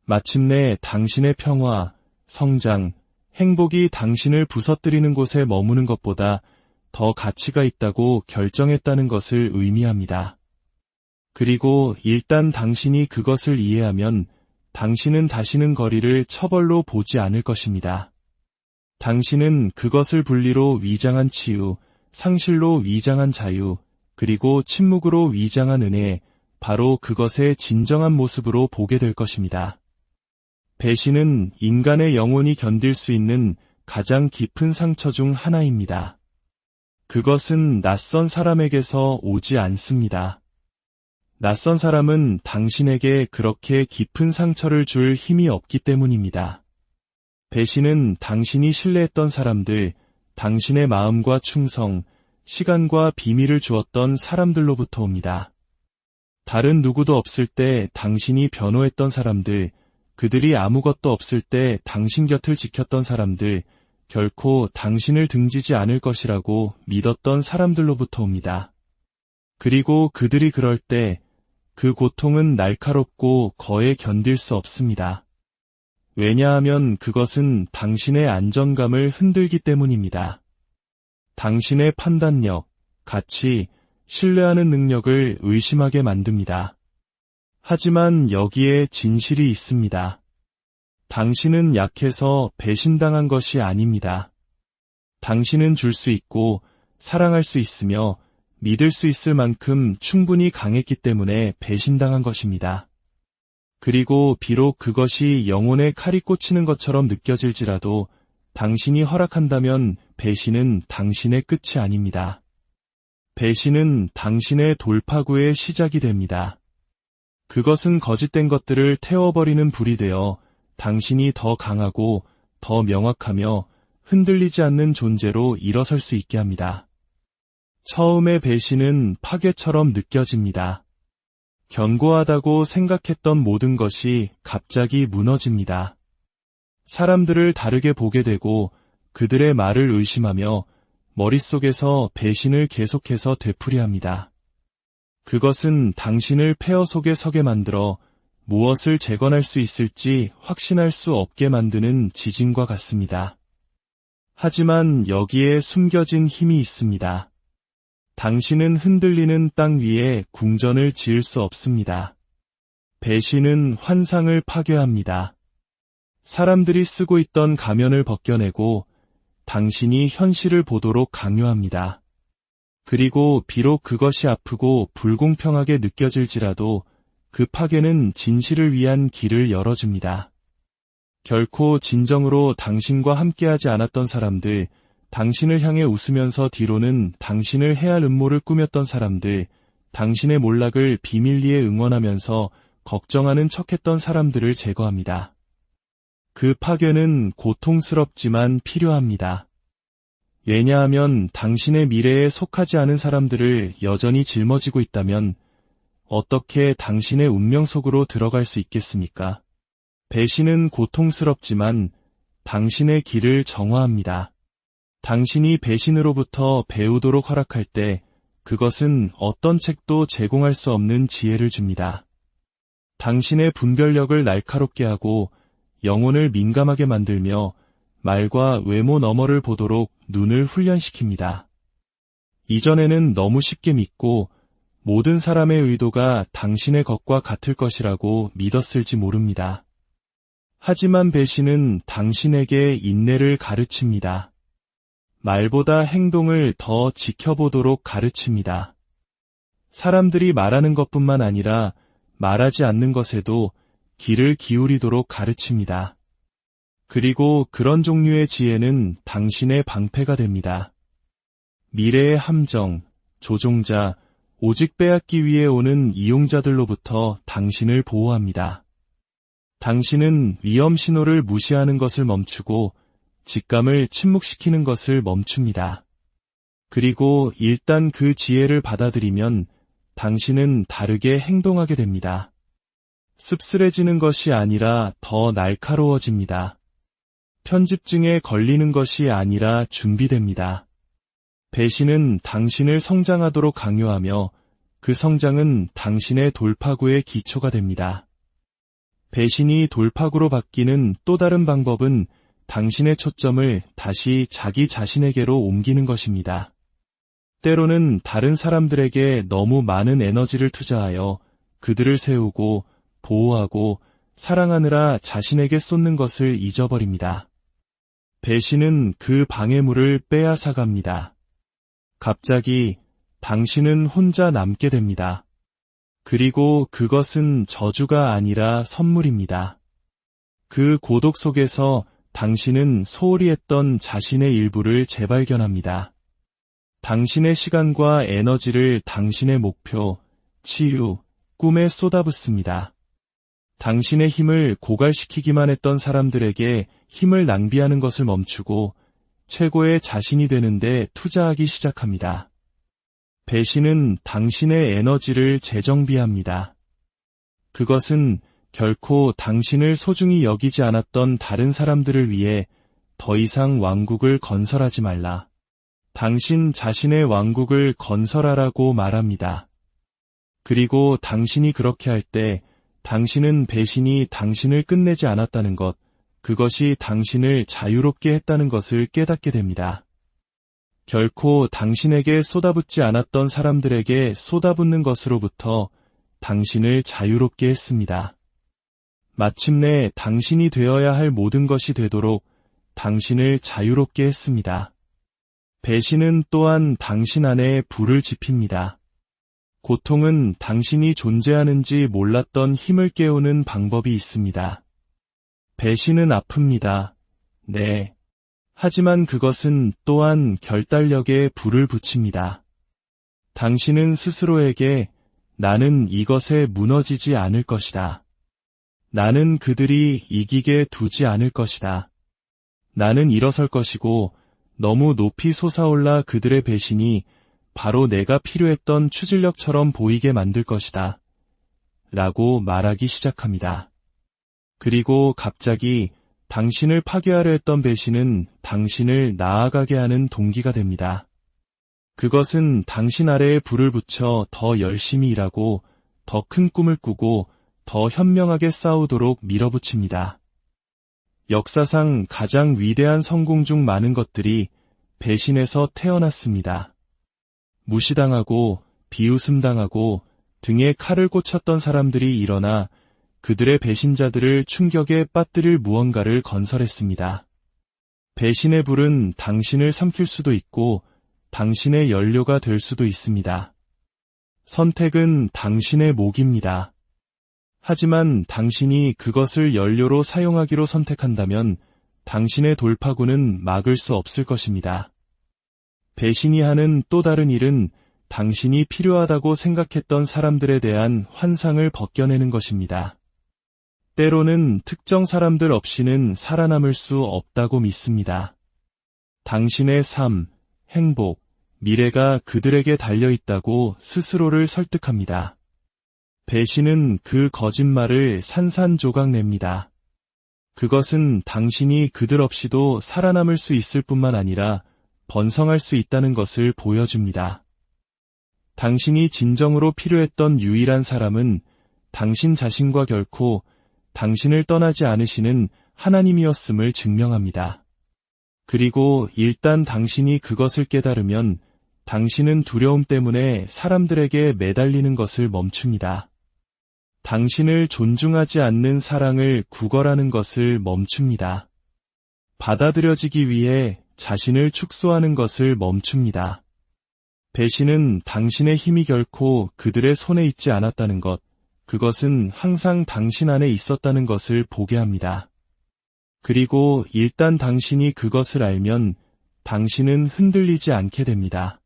[SPEAKER 1] 마침내 당신의 평화, 성장, 행복이 당신을 부서뜨리는 곳에 머무는 것보다 더 가치가 있다고 결정했다는 것을 의미합니다. 그리고 일단 당신이 그것을 이해하면 당신은 다시는 거리를 처벌로 보지 않을 것입니다. 당신은 그것을 분리로 위장한 치유, 상실로 위장한 자유, 그리고 침묵으로 위장한 은혜, 바로 그것의 진정한 모습으로 보게 될 것입니다. 배신은 인간의 영혼이 견딜 수 있는 가장 깊은 상처 중 하나입니다. 그것은 낯선 사람에게서 오지 않습니다. 낯선 사람은 당신에게 그렇게 깊은 상처를 줄 힘이 없기 때문입니다. 배신은 당신이 신뢰했던 사람들, 당신의 마음과 충성, 시간과 비밀을 주었던 사람들로부터 옵니다. 다른 누구도 없을 때 당신이 변호했던 사람들, 그들이 아무것도 없을 때 당신 곁을 지켰던 사람들, 결코 당신을 등지지 않을 것이라고 믿었던 사람들로부터 옵니다. 그리고 그들이 그럴 때 그 고통은 날카롭고 거에 견딜 수 없습니다. 왜냐하면 그것은 당신의 안정감을 흔들기 때문입니다. 당신의 판단력, 가치, 신뢰하는 능력을 의심하게 만듭니다. 하지만 여기에 진실이 있습니다. 당신은 약해서 배신당한 것이 아닙니다. 당신은 줄 수 있고 사랑할 수 있으며 믿을 수 있을 만큼 충분히 강했기 때문에 배신당한 것입니다. 그리고 비록 그것이 영혼에 칼이 꽂히는 것처럼 느껴질지라도 당신이 허락한다면 배신은 당신의 끝이 아닙니다. 배신은 당신의 돌파구의 시작이 됩니다. 그것은 거짓된 것들을 태워버리는 불이 되어 당신이 더 강하고 더 명확하며 흔들리지 않는 존재로 일어설 수 있게 합니다. 처음의 배신은 파괴처럼 느껴집니다. 견고하다고 생각했던 모든 것이 갑자기 무너집니다. 사람들을 다르게 보게 되고 그들의 말을 의심하며 머릿속에서 배신을 계속해서 되풀이합니다. 그것은 당신을 폐허 속에 서게 만들어 무엇을 재건할 수 있을지 확신할 수 없게 만드는 지진과 같습니다. 하지만 여기에 숨겨진 힘이 있습니다. 당신은 흔들리는 땅 위에 궁전을 지을 수 없습니다. 배신은 환상을 파괴합니다. 사람들이 쓰고 있던 가면을 벗겨내고 당신이 현실을 보도록 강요합니다. 그리고 비록 그것이 아프고 불공평하게 느껴질지라도 그 파괴는 진실을 위한 길을 열어줍니다. 결코 진정으로 당신과 함께하지 않았던 사람들, 당신을 향해 웃으면서 뒤로는 당신을 해할 음모를 꾸몄던 사람들, 당신의 몰락을 비밀리에 응원하면서 걱정하는 척했던 사람들을 제거합니다. 그 파괴는 고통스럽지만 필요합니다. 왜냐하면 당신의 미래에 속하지 않은 사람들을 여전히 짊어지고 있다면 어떻게 당신의 운명 속으로 들어갈 수 있겠습니까? 배신은 고통스럽지만 당신의 길을 정화합니다. 당신이 배신으로부터 배우도록 허락할 때 그것은 어떤 책도 제공할 수 없는 지혜를 줍니다. 당신의 분별력을 날카롭게 하고 영혼을 민감하게 만들며 말과 외모 너머를 보도록 눈을 훈련시킵니다. 이전에는 너무 쉽게 믿고 모든 사람의 의도가 당신의 것과 같을 것이라고 믿었을지 모릅니다. 하지만 배신은 당신에게 인내를 가르칩니다. 말보다 행동을 더 지켜보도록 가르칩니다. 사람들이 말하는 것뿐만 아니라 말하지 않는 것에도 귀를 기울이도록 가르칩니다. 그리고 그런 종류의 지혜는 당신의 방패가 됩니다. 미래의 함정, 조종자, 오직 빼앗기 위해 오는 이용자들로부터 당신을 보호합니다. 당신은 위험 신호를 무시하는 것을 멈추고 직감을 침묵시키는 것을 멈춥니다. 그리고 일단 그 지혜를 받아들이면 당신은 다르게 행동하게 됩니다. 씁쓸해지는 것이 아니라 더 날카로워집니다. 편집증에 걸리는 것이 아니라 준비됩니다. 배신은 당신을 성장하도록 강요하며 그 성장은 당신의 돌파구의 기초가 됩니다. 배신이 돌파구로 바뀌는 또 다른 방법은 당신의 초점을 다시 자기 자신에게로 옮기는 것입니다. 때로는 다른 사람들에게 너무 많은 에너지를 투자하여 그들을 세우고 보호하고 사랑하느라 자신에게 쏟는 것을 잊어버립니다. 배신은 그 방해물을 빼앗아갑니다. 갑자기 당신은 혼자 남게 됩니다. 그리고 그것은 저주가 아니라 선물입니다. 그 고독 속에서 당신은 소홀히 했던 자신의 일부를 재발견합니다. 당신의 시간과 에너지를 당신의 목표, 치유, 꿈에 쏟아붓습니다. 당신의 힘을 고갈시키기만 했던 사람들에게 힘을 낭비하는 것을 멈추고 최고의 자신이 되는데 투자하기 시작합니다. 배신은 당신의 에너지를 재정비합니다. 그것은 결코 당신을 소중히 여기지 않았던 다른 사람들을 위해 더 이상 왕국을 건설하지 말라. 당신 자신의 왕국을 건설하라고 말합니다. 그리고 당신이 그렇게 할 때 당신은 배신이 당신을 끝내지 않았다는 것, 그것이 당신을 자유롭게 했다는 것을 깨닫게 됩니다. 결코 당신에게 쏟아붓지 않았던 사람들에게 쏟아붓는 것으로부터 당신을 자유롭게 했습니다. 마침내 당신이 되어야 할 모든 것이 되도록 당신을 자유롭게 했습니다. 배신은 또한 당신 안에 불을 지핍니다. 고통은 당신이 존재하는지 몰랐던 힘을 깨우는 방법이 있습니다. 배신은 아픕니다. 네. 하지만 그것은 또한 결단력에 불을 붙입니다. 당신은 스스로에게 나는 이것에 무너지지 않을 것이다. 나는 그들이 이기게 두지 않을 것이다. 나는 일어설 것이고 너무 높이 솟아올라 그들의 배신이 바로 내가 필요했던 추진력처럼 보이게 만들 것이다. 라고 말하기 시작합니다. 그리고 갑자기 당신을 파괴하려 했던 배신은 당신을 나아가게 하는 동기가 됩니다. 그것은 당신 아래에 불을 붙여 더 열심히 일하고 더 큰 꿈을 꾸고 더 현명하게 싸우도록 밀어붙입니다. 역사상 가장 위대한 성공 중 많은 것들이 배신에서 태어났습니다. 무시당하고 비웃음당하고 등에 칼을 꽂혔던 사람들이 일어나 그들의 배신자들을 충격에 빠뜨릴 무언가를 건설했습니다. 배신의 불은 당신을 삼킬 수도 있고 당신의 연료가 될 수도 있습니다. 선택은 당신의 몫입니다. 하지만 당신이 그것을 연료로 사용하기로 선택한다면 당신의 돌파구는 막을 수 없을 것입니다. 배신이 하는 또 다른 일은 당신이 필요하다고 생각했던 사람들에 대한 환상을 벗겨내는 것입니다. 때로는 특정 사람들 없이는 살아남을 수 없다고 믿습니다. 당신의 삶, 행복, 미래가 그들에게 달려있다고 스스로를 설득합니다. 배신은 그 거짓말을 산산조각 냅니다. 그것은 당신이 그들 없이도 살아남을 수 있을 뿐만 아니라 번성할 수 있다는 것을 보여줍니다. 당신이 진정으로 필요했던 유일한 사람은 당신 자신과 결코 당신을 떠나지 않으시는 하나님이었음을 증명합니다. 그리고 일단 당신이 그것을 깨달으면 당신은 두려움 때문에 사람들에게 매달리는 것을 멈춥니다. 당신을 존중하지 않는 사랑을 구걸하는 것을 멈춥니다. 받아들여지기 위해 자신을 축소하는 것을 멈춥니다. 배신은 당신의 힘이 결코 그들의 손에 있지 않았다는 것, 그것은 항상 당신 안에 있었다는 것을 보게 합니다. 그리고 일단 당신이 그것을 알면 당신은 흔들리지 않게 됩니다.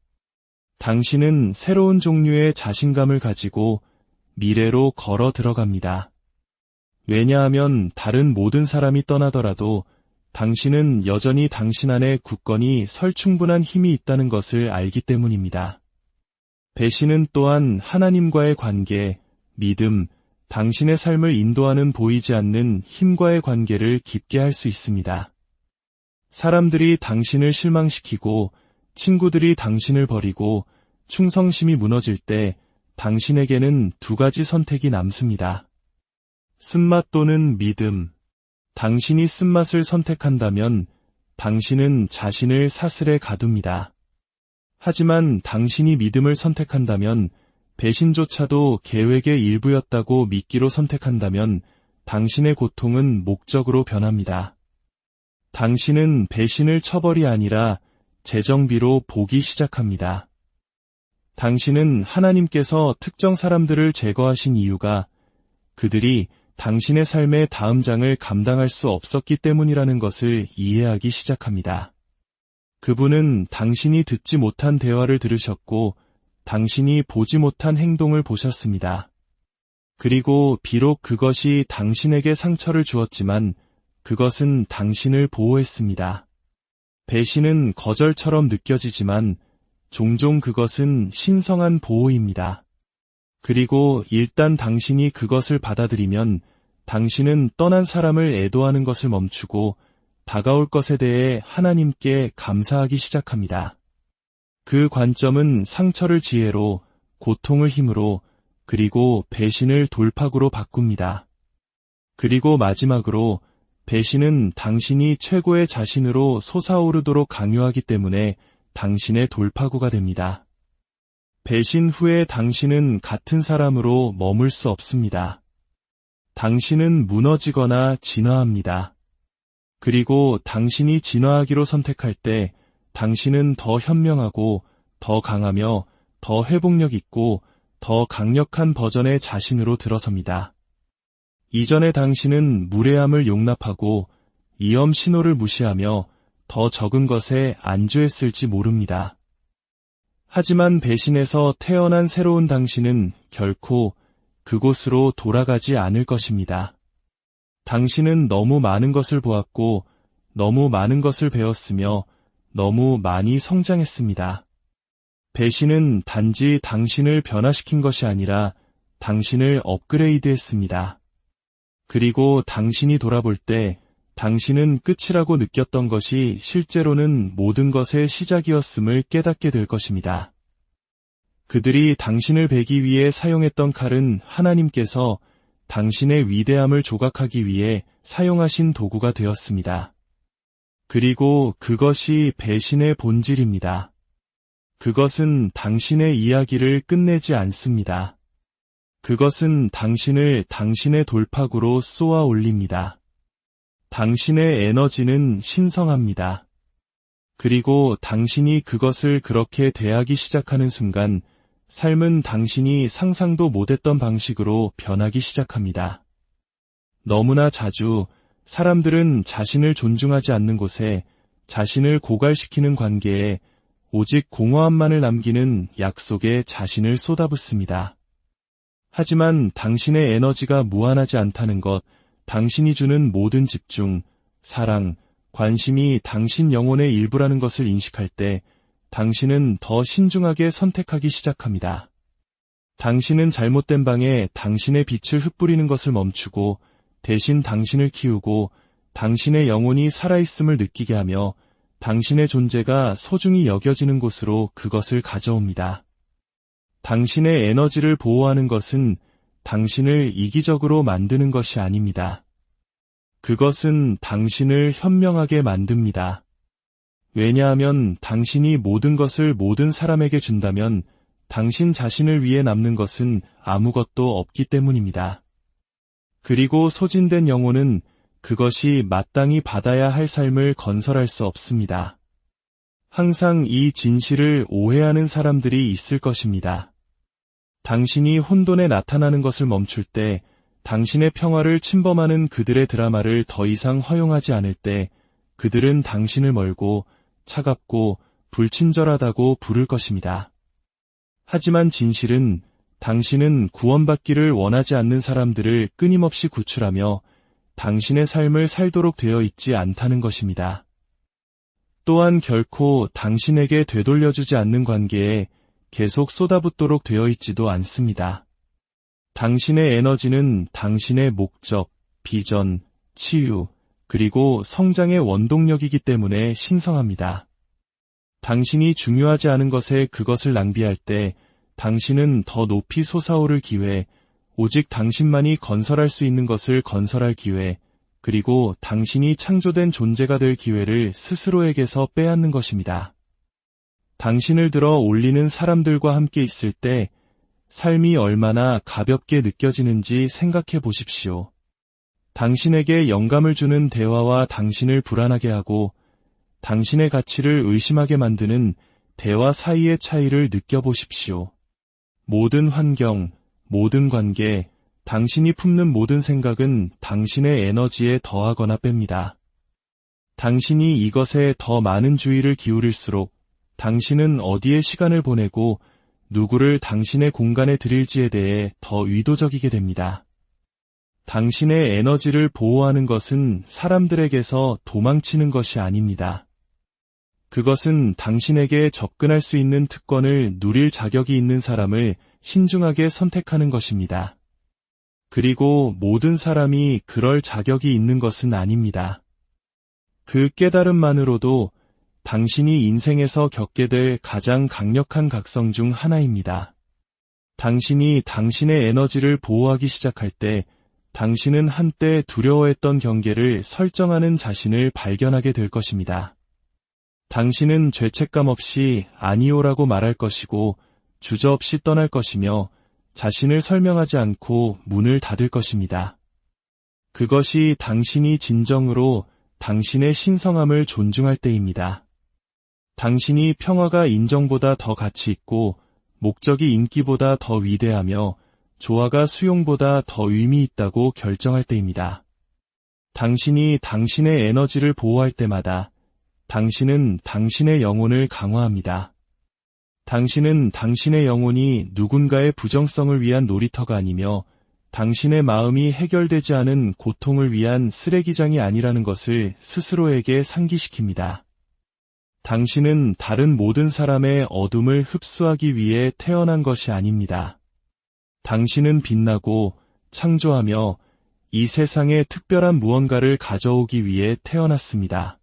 [SPEAKER 1] 당신은 새로운 종류의 자신감을 가지고 미래로 걸어 들어갑니다. 왜냐하면 다른 모든 사람이 떠나더라도 당신은 여전히 당신 안에 굳건히 설 충분한 힘이 있다는 것을 알기 때문입니다. 배신은 또한 하나님과의 관계, 믿음, 당신의 삶을 인도하는 보이지 않는 힘과의 관계를 깊게 할 수 있습니다. 사람들이 당신을 실망시키고 친구들이 당신을 버리고 충성심이 무너질 때 당신에게는 두 가지 선택이 남습니다. 쓴맛 또는 믿음. 당신이 쓴맛을 선택한다면 당신은 자신을 사슬에 가둡니다. 하지만 당신이 믿음을 선택한다면 배신조차도 계획의 일부였다고 믿기로 선택한다면 당신의 고통은 목적으로 변합니다. 당신은 배신을 처벌이 아니라 재정비로 보기 시작합니다. 당신은 하나님께서 특정 사람들을 제거하신 이유가 그들이 당신의 삶의 다음 장을 감당할 수 없었기 때문이라는 것을 이해하기 시작합니다. 그분은 당신이 듣지 못한 대화를 들으셨고 당신이 보지 못한 행동을 보셨습니다. 그리고 비록 그것이 당신에게 상처를 주었지만 그것은 당신을 보호했습니다. 배신은 거절처럼 느껴지지만 종종 그것은 신성한 보호입니다. 그리고 일단 당신이 그것을 받아들이면 당신은 떠난 사람을 애도하는 것을 멈추고 다가올 것에 대해 하나님께 감사하기 시작합니다. 그 관점은 상처를 지혜로, 고통을 힘으로, 그리고 배신을 돌파구로 바꿉니다. 그리고 마지막으로 배신은 당신이 최고의 자신으로 솟아오르도록 강요하기 때문에 당신의 돌파구가 됩니다. 배신 후에 당신은 같은 사람으로 머물 수 없습니다. 당신은 무너지거나 진화합니다. 그리고 당신이 진화하기로 선택할 때 당신은 더 현명하고 더 강하며 더 회복력 있고 더 강력한 버전의 자신으로 들어섭니다. 이전의 당신은 무례함을 용납하고 위험 신호를 무시하며 더 적은 것에 안주했을지 모릅니다. 하지만 배신에서 태어난 새로운 당신은 결코 그곳으로 돌아가지 않을 것입니다. 당신은 너무 많은 것을 보았고 너무 많은 것을 배웠으며 너무 많이 성장했습니다. 배신은 단지 당신을 변화시킨 것이 아니라 당신을 업그레이드했습니다. 그리고 당신이 돌아볼 때 당신은 끝이라고 느꼈던 것이 실제로는 모든 것의 시작이었음을 깨닫게 될 것입니다. 그들이 당신을 베기 위해 사용했던 칼은 하나님께서 당신의 위대함을 조각하기 위해 사용하신 도구가 되었습니다. 그리고 그것이 배신의 본질입니다. 그것은 당신의 이야기를 끝내지 않습니다. 그것은 당신을 당신의 돌파구로 쏘아 올립니다. 당신의 에너지는 신성합니다. 그리고 당신이 그것을 그렇게 대하기 시작하는 순간 삶은 당신이 상상도 못했던 방식으로 변하기 시작합니다. 너무나 자주 사람들은 자신을 존중하지 않는 곳에 자신을 고갈시키는 관계에 오직 공허함만을 남기는 약속에 자신을 쏟아붓습니다. 하지만 당신의 에너지가 무한하지 않다는 것, 당신이 주는 모든 집중, 사랑, 관심이 당신 영혼의 일부라는 것을 인식할 때 당신은 더 신중하게 선택하기 시작합니다. 당신은 잘못된 방에 당신의 빛을 흩뿌리는 것을 멈추고 대신 당신을 키우고 당신의 영혼이 살아있음을 느끼게 하며 당신의 존재가 소중히 여겨지는 곳으로 그것을 가져옵니다. 당신의 에너지를 보호하는 것은 당신을 이기적으로 만드는 것이 아닙니다. 그것은 당신을 현명하게 만듭니다. 왜냐하면 당신이 모든 것을 모든 사람에게 준다면 당신 자신을 위해 남는 것은 아무것도 없기 때문입니다. 그리고 소진된 영혼은 그것이 마땅히 받아야 할 삶을 건설할 수 없습니다. 항상 이 진실을 오해하는 사람들이 있을 것입니다. 당신이 혼돈에 나타나는 것을 멈출 때, 당신의 평화를 침범하는 그들의 드라마를 더 이상 허용하지 않을 때, 그들은 당신을 멀고 차갑고 불친절하다고 부를 것입니다. 하지만 진실은 당신은 구원받기를 원하지 않는 사람들을 끊임없이 구출하며 당신의 삶을 살도록 되어 있지 않다는 것입니다. 또한 결코 당신에게 되돌려주지 않는 관계에 계속 쏟아붓도록 되어 있지도 않습니다. 당신의 에너지는 당신의 목적, 비전, 치유, 그리고 성장의 원동력이기 때문에 신성합니다. 당신이 중요하지 않은 것에 그것을 낭비할 때 당신은 더 높이 솟아오를 기회, 오직 당신만이 건설할 수 있는 것을 건설할 기회, 그리고 당신이 창조된 존재가 될 기회를 스스로에게서 빼앗는 것입니다. 당신을 들어 올리는 사람들과 함께 있을 때 삶이 얼마나 가볍게 느껴지는지 생각해 보십시오. 당신에게 영감을 주는 대화와 당신을 불안하게 하고 당신의 가치를 의심하게 만드는 대화 사이의 차이를 느껴보십시오. 모든 환경, 모든 관계, 당신이 품는 모든 생각은 당신의 에너지에 더하거나 뺍니다. 당신이 이것에 더 많은 주의를 기울일수록 당신은 어디에 시간을 보내고 누구를 당신의 공간에 들일지에 대해 더 의도적이게 됩니다. 당신의 에너지를 보호하는 것은 사람들에게서 도망치는 것이 아닙니다. 그것은 당신에게 접근할 수 있는 특권을 누릴 자격이 있는 사람을 신중하게 선택하는 것입니다. 그리고 모든 사람이 그럴 자격이 있는 것은 아닙니다. 그 깨달음만으로도 당신이 인생에서 겪게 될 가장 강력한 각성 중 하나입니다. 당신이 당신의 에너지를 보호하기 시작할 때 당신은 한때 두려워했던 경계를 설정하는 자신을 발견하게 될 것입니다. 당신은 죄책감 없이 아니오라고 말할 것이고 주저없이 떠날 것이며 자신을 설명하지 않고 문을 닫을 것입니다. 그것이 당신이 진정으로 당신의 신성함을 존중할 때입니다. 당신이 평화가 인정보다 더 가치 있고 목적이 인기보다 더 위대하며 조화가 수용보다 더 의미 있다고 결정할 때입니다. 당신이 당신의 에너지를 보호할 때마다 당신은 당신의 영혼을 강화합니다. 당신은 당신의 영혼이 누군가의 부정성을 위한 놀이터가 아니며 당신의 마음이 해결되지 않은 고통을 위한 쓰레기장이 아니라는 것을 스스로에게 상기시킵니다. 당신은 다른 모든 사람의 어둠을 흡수하기 위해 태어난 것이 아닙니다. 당신은 빛나고 창조하며 이 세상에 특별한 무언가를 가져오기 위해 태어났습니다.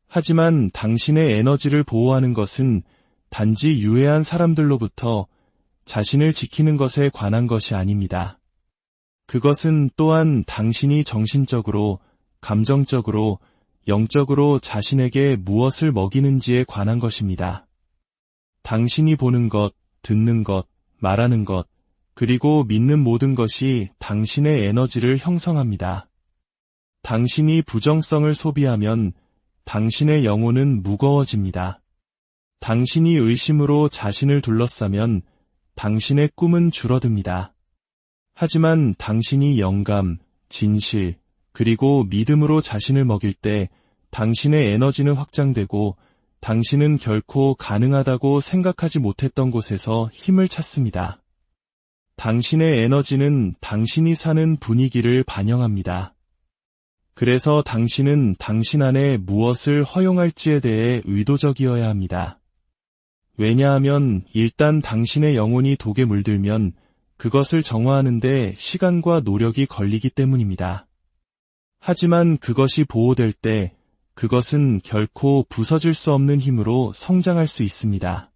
[SPEAKER 1] 하지만 당신의 에너지를 보호하는 것은 단지 유해한 사람들로부터 자신을 지키는 것에 관한 것이 아닙니다. 그것은 또한 당신이 정신적으로, 감정적으로, 영적으로 자신에게 무엇을 먹이는지에 관한 것입니다. 당신이 보는 것, 듣는 것, 말하는 것, 그리고 믿는 모든 것이 당신의 에너지를 형성합니다. 당신이 부정성을 소비하면 당신의 영혼은 무거워집니다. 당신이 의심으로 자신을 둘러싸면 당신의 꿈은 줄어듭니다. 하지만 당신이 영감, 진실, 그리고 믿음으로 자신을 먹일 때 당신의 에너지는 확장되고 당신은 결코 가능하다고 생각하지 못했던 곳에서 힘을 찾습니다. 당신의 에너지는 당신이 사는 분위기를 반영합니다. 그래서 당신은 당신 안에 무엇을 허용할지에 대해 의도적이어야 합니다. 왜냐하면 일단 당신의 영혼이 독에 물들면 그것을 정화하는데 시간과 노력이 걸리기 때문입니다. 하지만 그것이 보호될 때 그것은 결코 부서질 수 없는 힘으로 성장할 수 있습니다.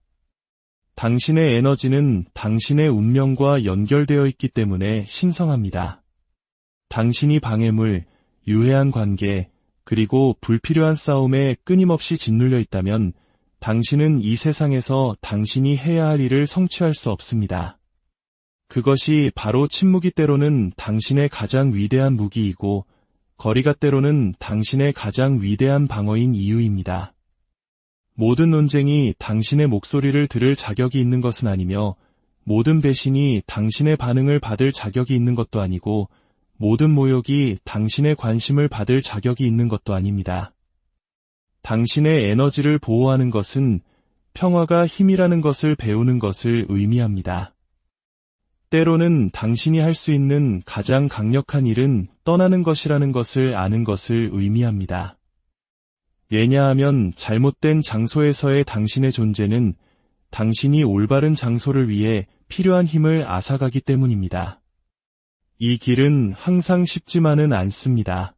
[SPEAKER 1] 당신의 에너지는 당신의 운명과 연결되어 있기 때문에 신성합니다. 당신이 방해물, 유해한 관계, 그리고 불필요한 싸움에 끊임없이 짓눌려 있다면 당신은 이 세상에서 당신이 해야 할 일을 성취할 수 없습니다. 그것이 바로 침묵이 때로는 당신의 가장 위대한 무기이고 거리가 때로는 당신의 가장 위대한 방어인 이유입니다. 모든 논쟁이 당신의 목소리를 들을 자격이 있는 것은 아니며 모든 배신이 당신의 반응을 받을 자격이 있는 것도 아니고 모든 모욕이 당신의 관심을 받을 자격이 있는 것도 아닙니다. 당신의 에너지를 보호하는 것은 평화가 힘이라는 것을 배우는 것을 의미합니다. 때로는 당신이 할 수 있는 가장 강력한 일은 떠나는 것이라는 것을 아는 것을 의미합니다. 왜냐하면 잘못된 장소에서의 당신의 존재는 당신이 올바른 장소를 위해 필요한 힘을 앗아가기 때문입니다. 이 길은 항상 쉽지만은 않습니다.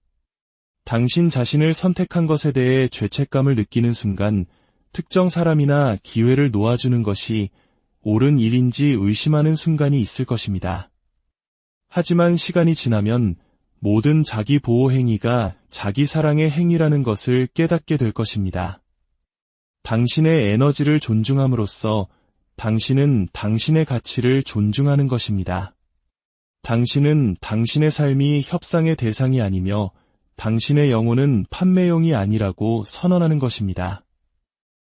[SPEAKER 1] 당신 자신을 선택한 것에 대해 죄책감을 느끼는 순간 특정 사람이나 기회를 놓아주는 것이 옳은 일인지 의심하는 순간이 있을 것입니다. 하지만 시간이 지나면 모든 자기 보호 행위가 자기 사랑의 행위라는 것을 깨닫게 될 것입니다. 당신의 에너지를 존중함으로써 당신은 당신의 가치를 존중하는 것입니다. 당신은 당신의 삶이 협상의 대상이 아니며 당신의 영혼은 판매용이 아니라고 선언하는 것입니다.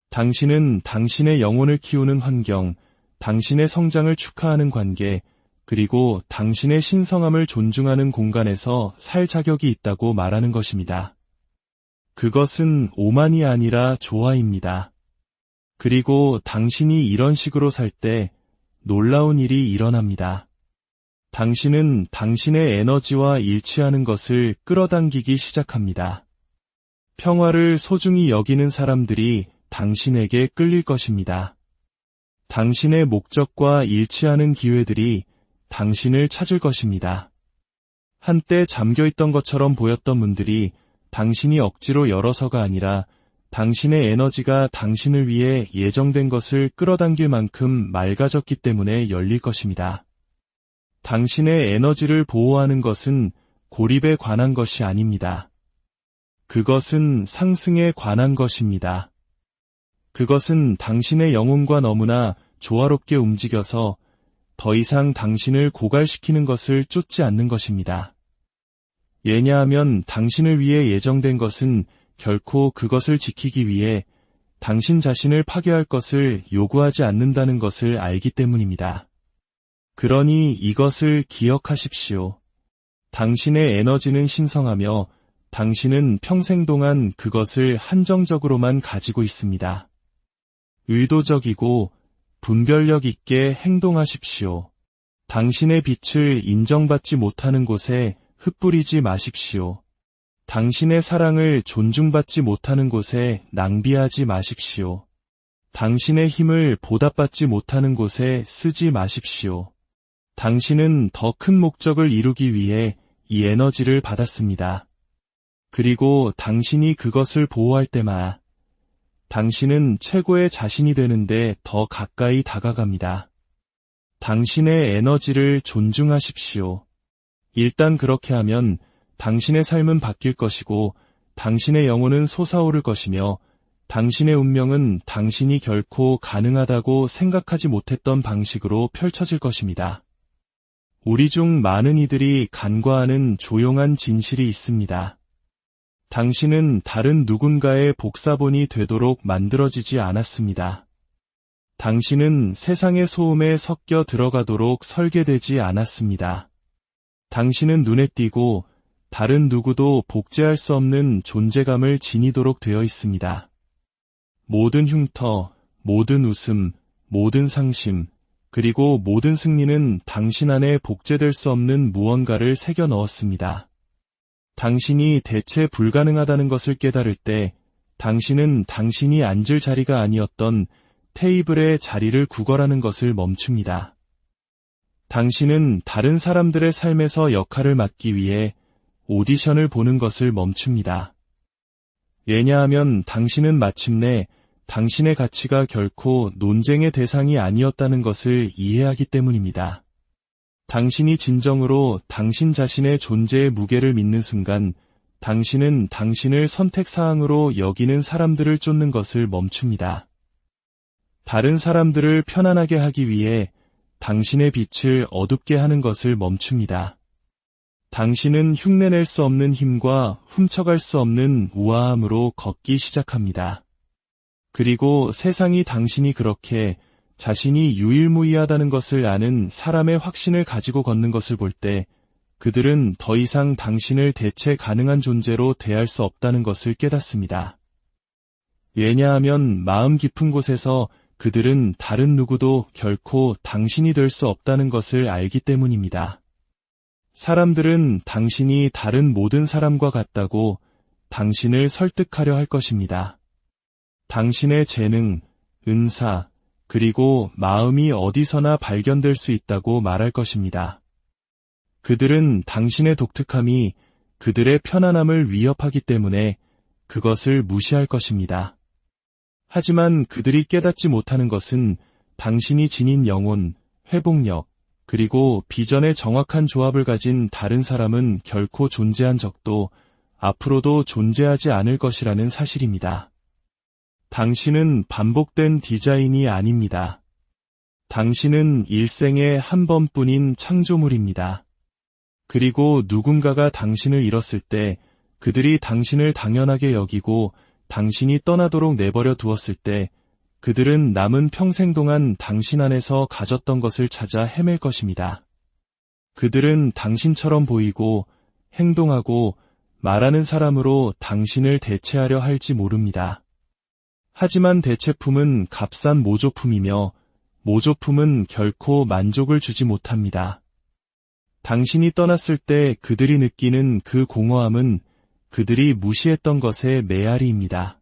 [SPEAKER 1] 당신은 당신의 영혼을 키우는 환경, 당신의 성장을 축하하는 관계, 그리고 당신의 신성함을 존중하는 공간에서 살 자격이 있다고 말하는 것입니다. 그것은 오만이 아니라 조화입니다. 그리고 당신이 이런 식으로 살 때 놀라운 일이 일어납니다. 당신은 당신의 에너지와 일치하는 것을 끌어당기기 시작합니다. 평화를 소중히 여기는 사람들이 당신에게 끌릴 것입니다. 당신의 목적과 일치하는 기회들이 당신을 찾을 것입니다. 한때 잠겨있던 것처럼 보였던 문들이 당신이 억지로 열어서가 아니라 당신의 에너지가 당신을 위해 예정된 것을 끌어당길 만큼 맑아졌기 때문에 열릴 것입니다. 당신의 에너지를 보호하는 것은 고립에 관한 것이 아닙니다. 그것은 상승에 관한 것입니다. 그것은 당신의 영혼과 너무나 조화롭게 움직여서 더 이상 당신을 고갈시키는 것을 쫓지 않는 것입니다. 왜냐하면 당신을 위해 예정된 것은 결코 그것을 지키기 위해 당신 자신을 파괴할 것을 요구하지 않는다는 것을 알기 때문입니다. 그러니 이것을 기억하십시오. 당신의 에너지는 신성하며 당신은 평생 동안 그것을 한정적으로만 가지고 있습니다. 의도적이고 분별력 있게 행동하십시오. 당신의 빛을 인정받지 못하는 곳에 흩뿌리지 마십시오. 당신의 사랑을 존중받지 못하는 곳에 낭비하지 마십시오. 당신의 힘을 보답받지 못하는 곳에 쓰지 마십시오. 당신은 더 큰 목적을 이루기 위해 이 에너지를 받았습니다. 그리고 당신이 그것을 보호할 때마다 당신은 최고의 자신이 되는데 더 가까이 다가갑니다. 당신의 에너지를 존중하십시오. 일단 그렇게 하면 당신의 삶은 바뀔 것이고 당신의 영혼은 솟아오를 것이며 당신의 운명은 당신이 결코 가능하다고 생각하지 못했던 방식으로 펼쳐질 것입니다. 우리 중 많은 이들이 간과하는 조용한 진실이 있습니다. 당신은 다른 누군가의 복사본이 되도록 만들어지지 않았습니다. 당신은 세상의 소음에 섞여 들어가도록 설계되지 않았습니다. 당신은 눈에 띄고 다른 누구도 복제할 수 없는 존재감을 지니도록 되어 있습니다. 모든 흉터, 모든 웃음, 모든 상심, 그리고 모든 승리는 당신 안에 복제될 수 없는 무언가를 새겨 넣었습니다. 당신이 대체 불가능하다는 것을 깨달을 때 당신은 당신이 앉을 자리가 아니었던 테이블의 자리를 구걸하는 것을 멈춥니다. 당신은 다른 사람들의 삶에서 역할을 맡기 위해 오디션을 보는 것을 멈춥니다. 왜냐하면 당신은 마침내 당신의 가치가 결코 논쟁의 대상이 아니었다는 것을 이해하기 때문입니다. 당신이 진정으로 당신 자신의 존재의 무게를 믿는 순간 당신은 당신을 선택사항으로 여기는 사람들을 쫓는 것을 멈춥니다. 다른 사람들을 편안하게 하기 위해 당신의 빛을 어둡게 하는 것을 멈춥니다. 당신은 흉내낼 수 없는 힘과 훔쳐갈 수 없는 우아함으로 걷기 시작합니다. 그리고 세상이 당신이 그렇게 자신이 유일무이하다는 것을 아는 사람의 확신을 가지고 걷는 것을 볼 때 그들은 더 이상 당신을 대체 가능한 존재로 대할 수 없다는 것을 깨닫습니다. 왜냐하면 마음 깊은 곳에서 그들은 다른 누구도 결코 당신이 될 수 없다는 것을 알기 때문입니다. 사람들은 당신이 다른 모든 사람과 같다고 당신을 설득하려 할 것입니다. 당신의 재능, 은사, 그리고 마음이 어디서나 발견될 수 있다고 말할 것입니다. 그들은 당신의 독특함이 그들의 편안함을 위협하기 때문에 그것을 무시할 것입니다. 하지만 그들이 깨닫지 못하는 것은 당신이 지닌 영혼, 회복력, 그리고 비전의 정확한 조합을 가진 다른 사람은 결코 존재한 적도 앞으로도 존재하지 않을 것이라는 사실입니다. 당신은 반복된 디자인이 아닙니다. 당신은 일생에 한 번뿐인 창조물입니다. 그리고 누군가가 당신을 잃었을 때 그들이 당신을 당연하게 여기고 당신이 떠나도록 내버려 두었을 때 그들은 남은 평생 동안 당신 안에서 가졌던 것을 찾아 헤맬 것입니다. 그들은 당신처럼 보이고 행동하고 말하는 사람으로 당신을 대체하려 할지 모릅니다. 하지만 대체품은 값싼 모조품이며 모조품은 결코 만족을 주지 못합니다. 당신이 떠났을 때 그들이 느끼는 그 공허함은 그들이 무시했던 것의 메아리입니다.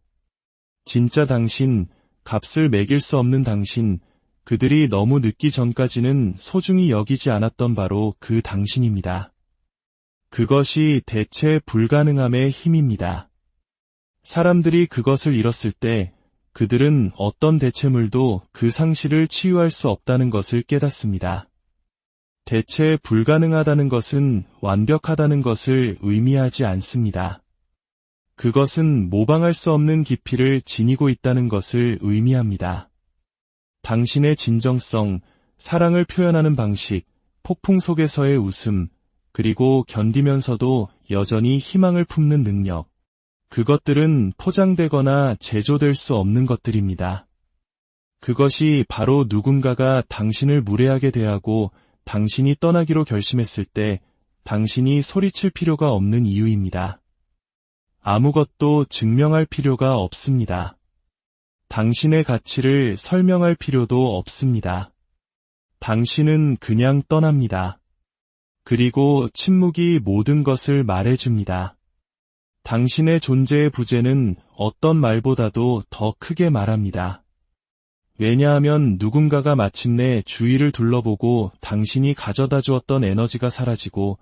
[SPEAKER 1] 진짜 당신, 값을 매길 수 없는 당신, 그들이 너무 늦기 전까지는 소중히 여기지 않았던 바로 그 당신입니다. 그것이 대체 불가능함의 힘입니다. 사람들이 그것을 잃었을 때 그들은 어떤 대체물도 그 상실을 치유할 수 없다는 것을 깨닫습니다. 대체 불가능하다는 것은 완벽하다는 것을 의미하지 않습니다. 그것은 모방할 수 없는 깊이를 지니고 있다는 것을 의미합니다. 당신의 진정성, 사랑을 표현하는 방식, 폭풍 속에서의 웃음, 그리고 견디면서도 여전히 희망을 품는 능력. 그것들은 포장되거나 제조될 수 없는 것들입니다. 그것이 바로 누군가가 당신을 무례하게 대하고 당신이 떠나기로 결심했을 때 당신이 소리칠 필요가 없는 이유입니다. 아무것도 증명할 필요가 없습니다. 당신의 가치를 설명할 필요도 없습니다. 당신은 그냥 떠납니다. 그리고 침묵이 모든 것을 말해줍니다. 당신의 존재의 부재는 어떤 말보다도 더 크게 말합니다. 왜냐하면 누군가가 마침내 주위를 둘러보고 당신이 가져다 주었던 에너지가 사라지고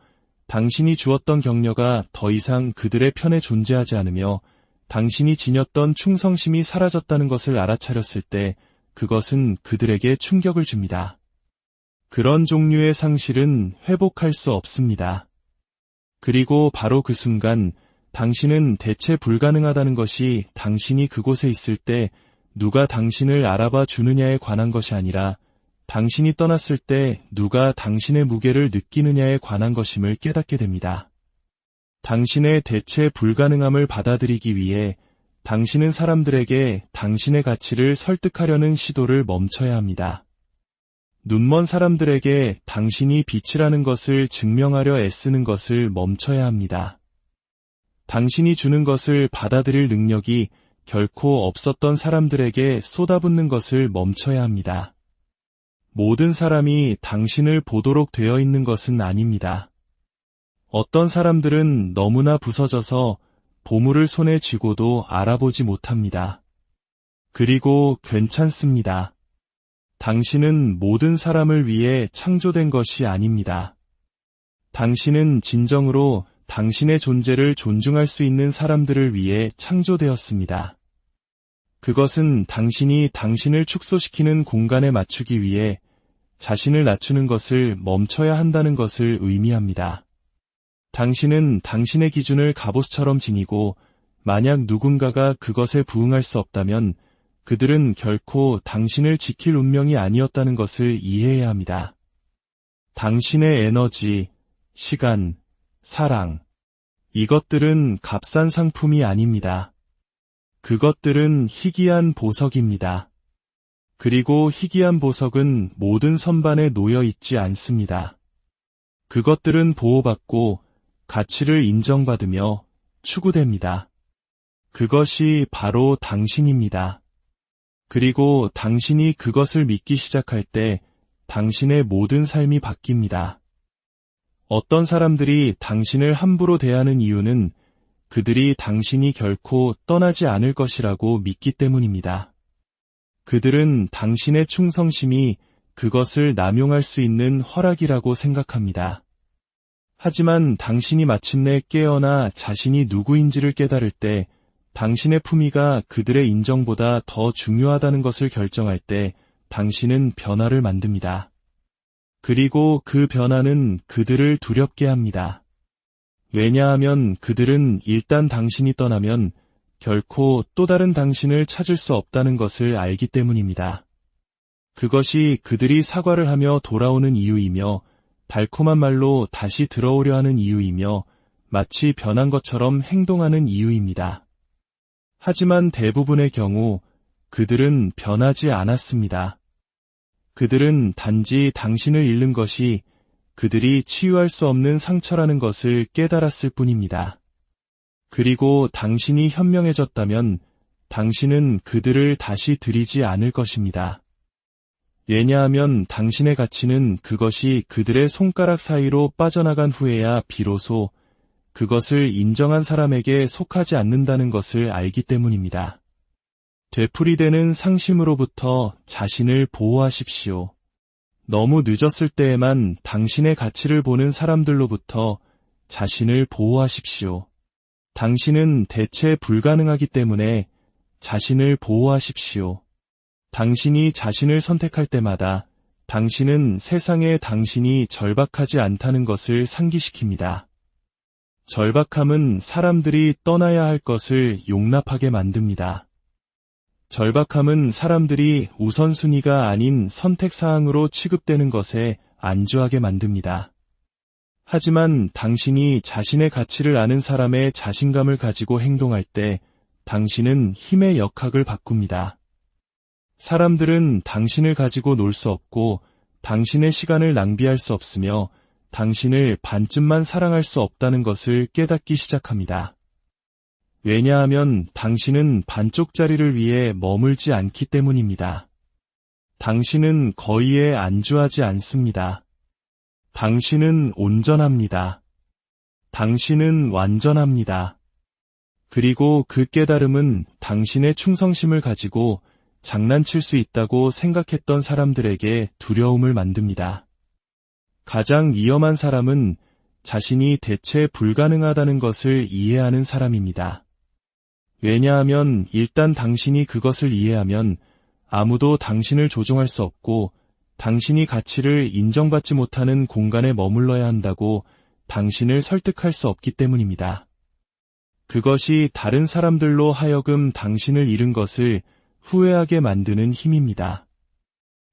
[SPEAKER 1] 당신이 주었던 격려가 더 이상 그들의 편에 존재하지 않으며 당신이 지녔던 충성심이 사라졌다는 것을 알아차렸을 때 그것은 그들에게 충격을 줍니다. 그런 종류의 상실은 회복할 수 없습니다. 그리고 바로 그 순간 당신은 대체 불가능하다는 것이 당신이 그곳에 있을 때 누가 당신을 알아봐 주느냐에 관한 것이 아니라 당신이 떠났을 때 누가 당신의 무게를 느끼느냐에 관한 것임을 깨닫게 됩니다. 당신의 대체 불가능함을 받아들이기 위해 당신은 사람들에게 당신의 가치를 설득하려는 시도를 멈춰야 합니다. 눈먼 사람들에게 당신이 빛이라는 것을 증명하려 애쓰는 것을 멈춰야 합니다. 당신이 주는 것을 받아들일 능력이 결코 없었던 사람들에게 쏟아붓는 것을 멈춰야 합니다. 모든 사람이 당신을 보도록 되어 있는 것은 아닙니다. 어떤 사람들은 너무나 부서져서 보물을 손에 쥐고도 알아보지 못합니다. 그리고 괜찮습니다. 당신은 모든 사람을 위해 창조된 것이 아닙니다. 당신은 진정으로 당신의 존재를 존중할 수 있는 사람들을 위해 창조되었습니다. 그것은 당신이 당신을 축소시키는 공간에 맞추기 위해 자신을 낮추는 것을 멈춰야 한다는 것을 의미합니다. 당신은 당신의 기준을 갑옷처럼 지니고 만약 누군가가 그것에 부응할 수 없다면 그들은 결코 당신을 지킬 운명이 아니었다는 것을 이해해야 합니다. 당신의 에너지, 시간, 사랑, 이것들은 값싼 상품이 아닙니다. 그것들은 희귀한 보석입니다. 그리고 희귀한 보석은 모든 선반에 놓여 있지 않습니다. 그것들은 보호받고 가치를 인정받으며 추구됩니다. 그것이 바로 당신입니다. 그리고 당신이 그것을 믿기 시작할 때 당신의 모든 삶이 바뀝니다. 어떤 사람들이 당신을 함부로 대하는 이유는 그들이 당신이 결코 떠나지 않을 것이라고 믿기 때문입니다. 그들은 당신의 충성심이 그것을 남용할 수 있는 허락이라고 생각합니다. 하지만 당신이 마침내 깨어나 자신이 누구인지를 깨달을 때 당신의 품위가 그들의 인정보다 더 중요하다는 것을 결정할 때 당신은 변화를 만듭니다. 그리고 그 변화는 그들을 두렵게 합니다. 왜냐하면 그들은 일단 당신이 떠나면 결코 또 다른 당신을 찾을 수 없다는 것을 알기 때문입니다. 그것이 그들이 사과를 하며 돌아오는 이유이며 달콤한 말로 다시 들어오려 하는 이유이며 마치 변한 것처럼 행동하는 이유입니다. 하지만 대부분의 경우 그들은 변하지 않았습니다. 그들은 단지 당신을 잃는 것이 그들이 치유할 수 없는 상처라는 것을 깨달았을 뿐입니다. 그리고 당신이 현명해졌다면 당신은 그들을 다시 들이지 않을 것입니다. 왜냐하면 당신의 가치는 그것이 그들의 손가락 사이로 빠져나간 후에야 비로소 그것을 인정한 사람에게 속하지 않는다는 것을 알기 때문입니다. 되풀이되는 상심으로부터 자신을 보호하십시오. 너무 늦었을 때에만 당신의 가치를 보는 사람들로부터 자신을 보호하십시오. 당신은 대체 불가능하기 때문에 자신을 보호하십시오. 당신이 자신을 선택할 때마다 당신은 세상에 당신이 절박하지 않다는 것을 상기시킵니다. 절박함은 사람들이 떠나야 할 것을 용납하게 만듭니다. 절박함은 사람들이 우선순위가 아닌 선택사항으로 취급되는 것에 안주하게 만듭니다. 하지만 당신이 자신의 가치를 아는 사람의 자신감을 가지고 행동할 때 당신은 힘의 역학을 바꿉니다. 사람들은 당신을 가지고 놀 수 없고 당신의 시간을 낭비할 수 없으며 당신을 반쯤만 사랑할 수 없다는 것을 깨닫기 시작합니다. 왜냐하면 당신은 반쪽짜리를 위해 머물지 않기 때문입니다. 당신은 거의에 안주하지 않습니다. 당신은 온전합니다. 당신은 완전합니다. 그리고 그 깨달음은 당신의 충성심을 가지고 장난칠 수 있다고 생각했던 사람들에게 두려움을 만듭니다. 가장 위험한 사람은 자신이 대체 불가능하다는 것을 이해하는 사람입니다. 왜냐하면 일단 당신이 그것을 이해하면 아무도 당신을 조종할 수 없고 당신이 가치를 인정받지 못하는 공간에 머물러야 한다고 당신을 설득할 수 없기 때문입니다. 그것이 다른 사람들로 하여금 당신을 잃은 것을 후회하게 만드는 힘입니다.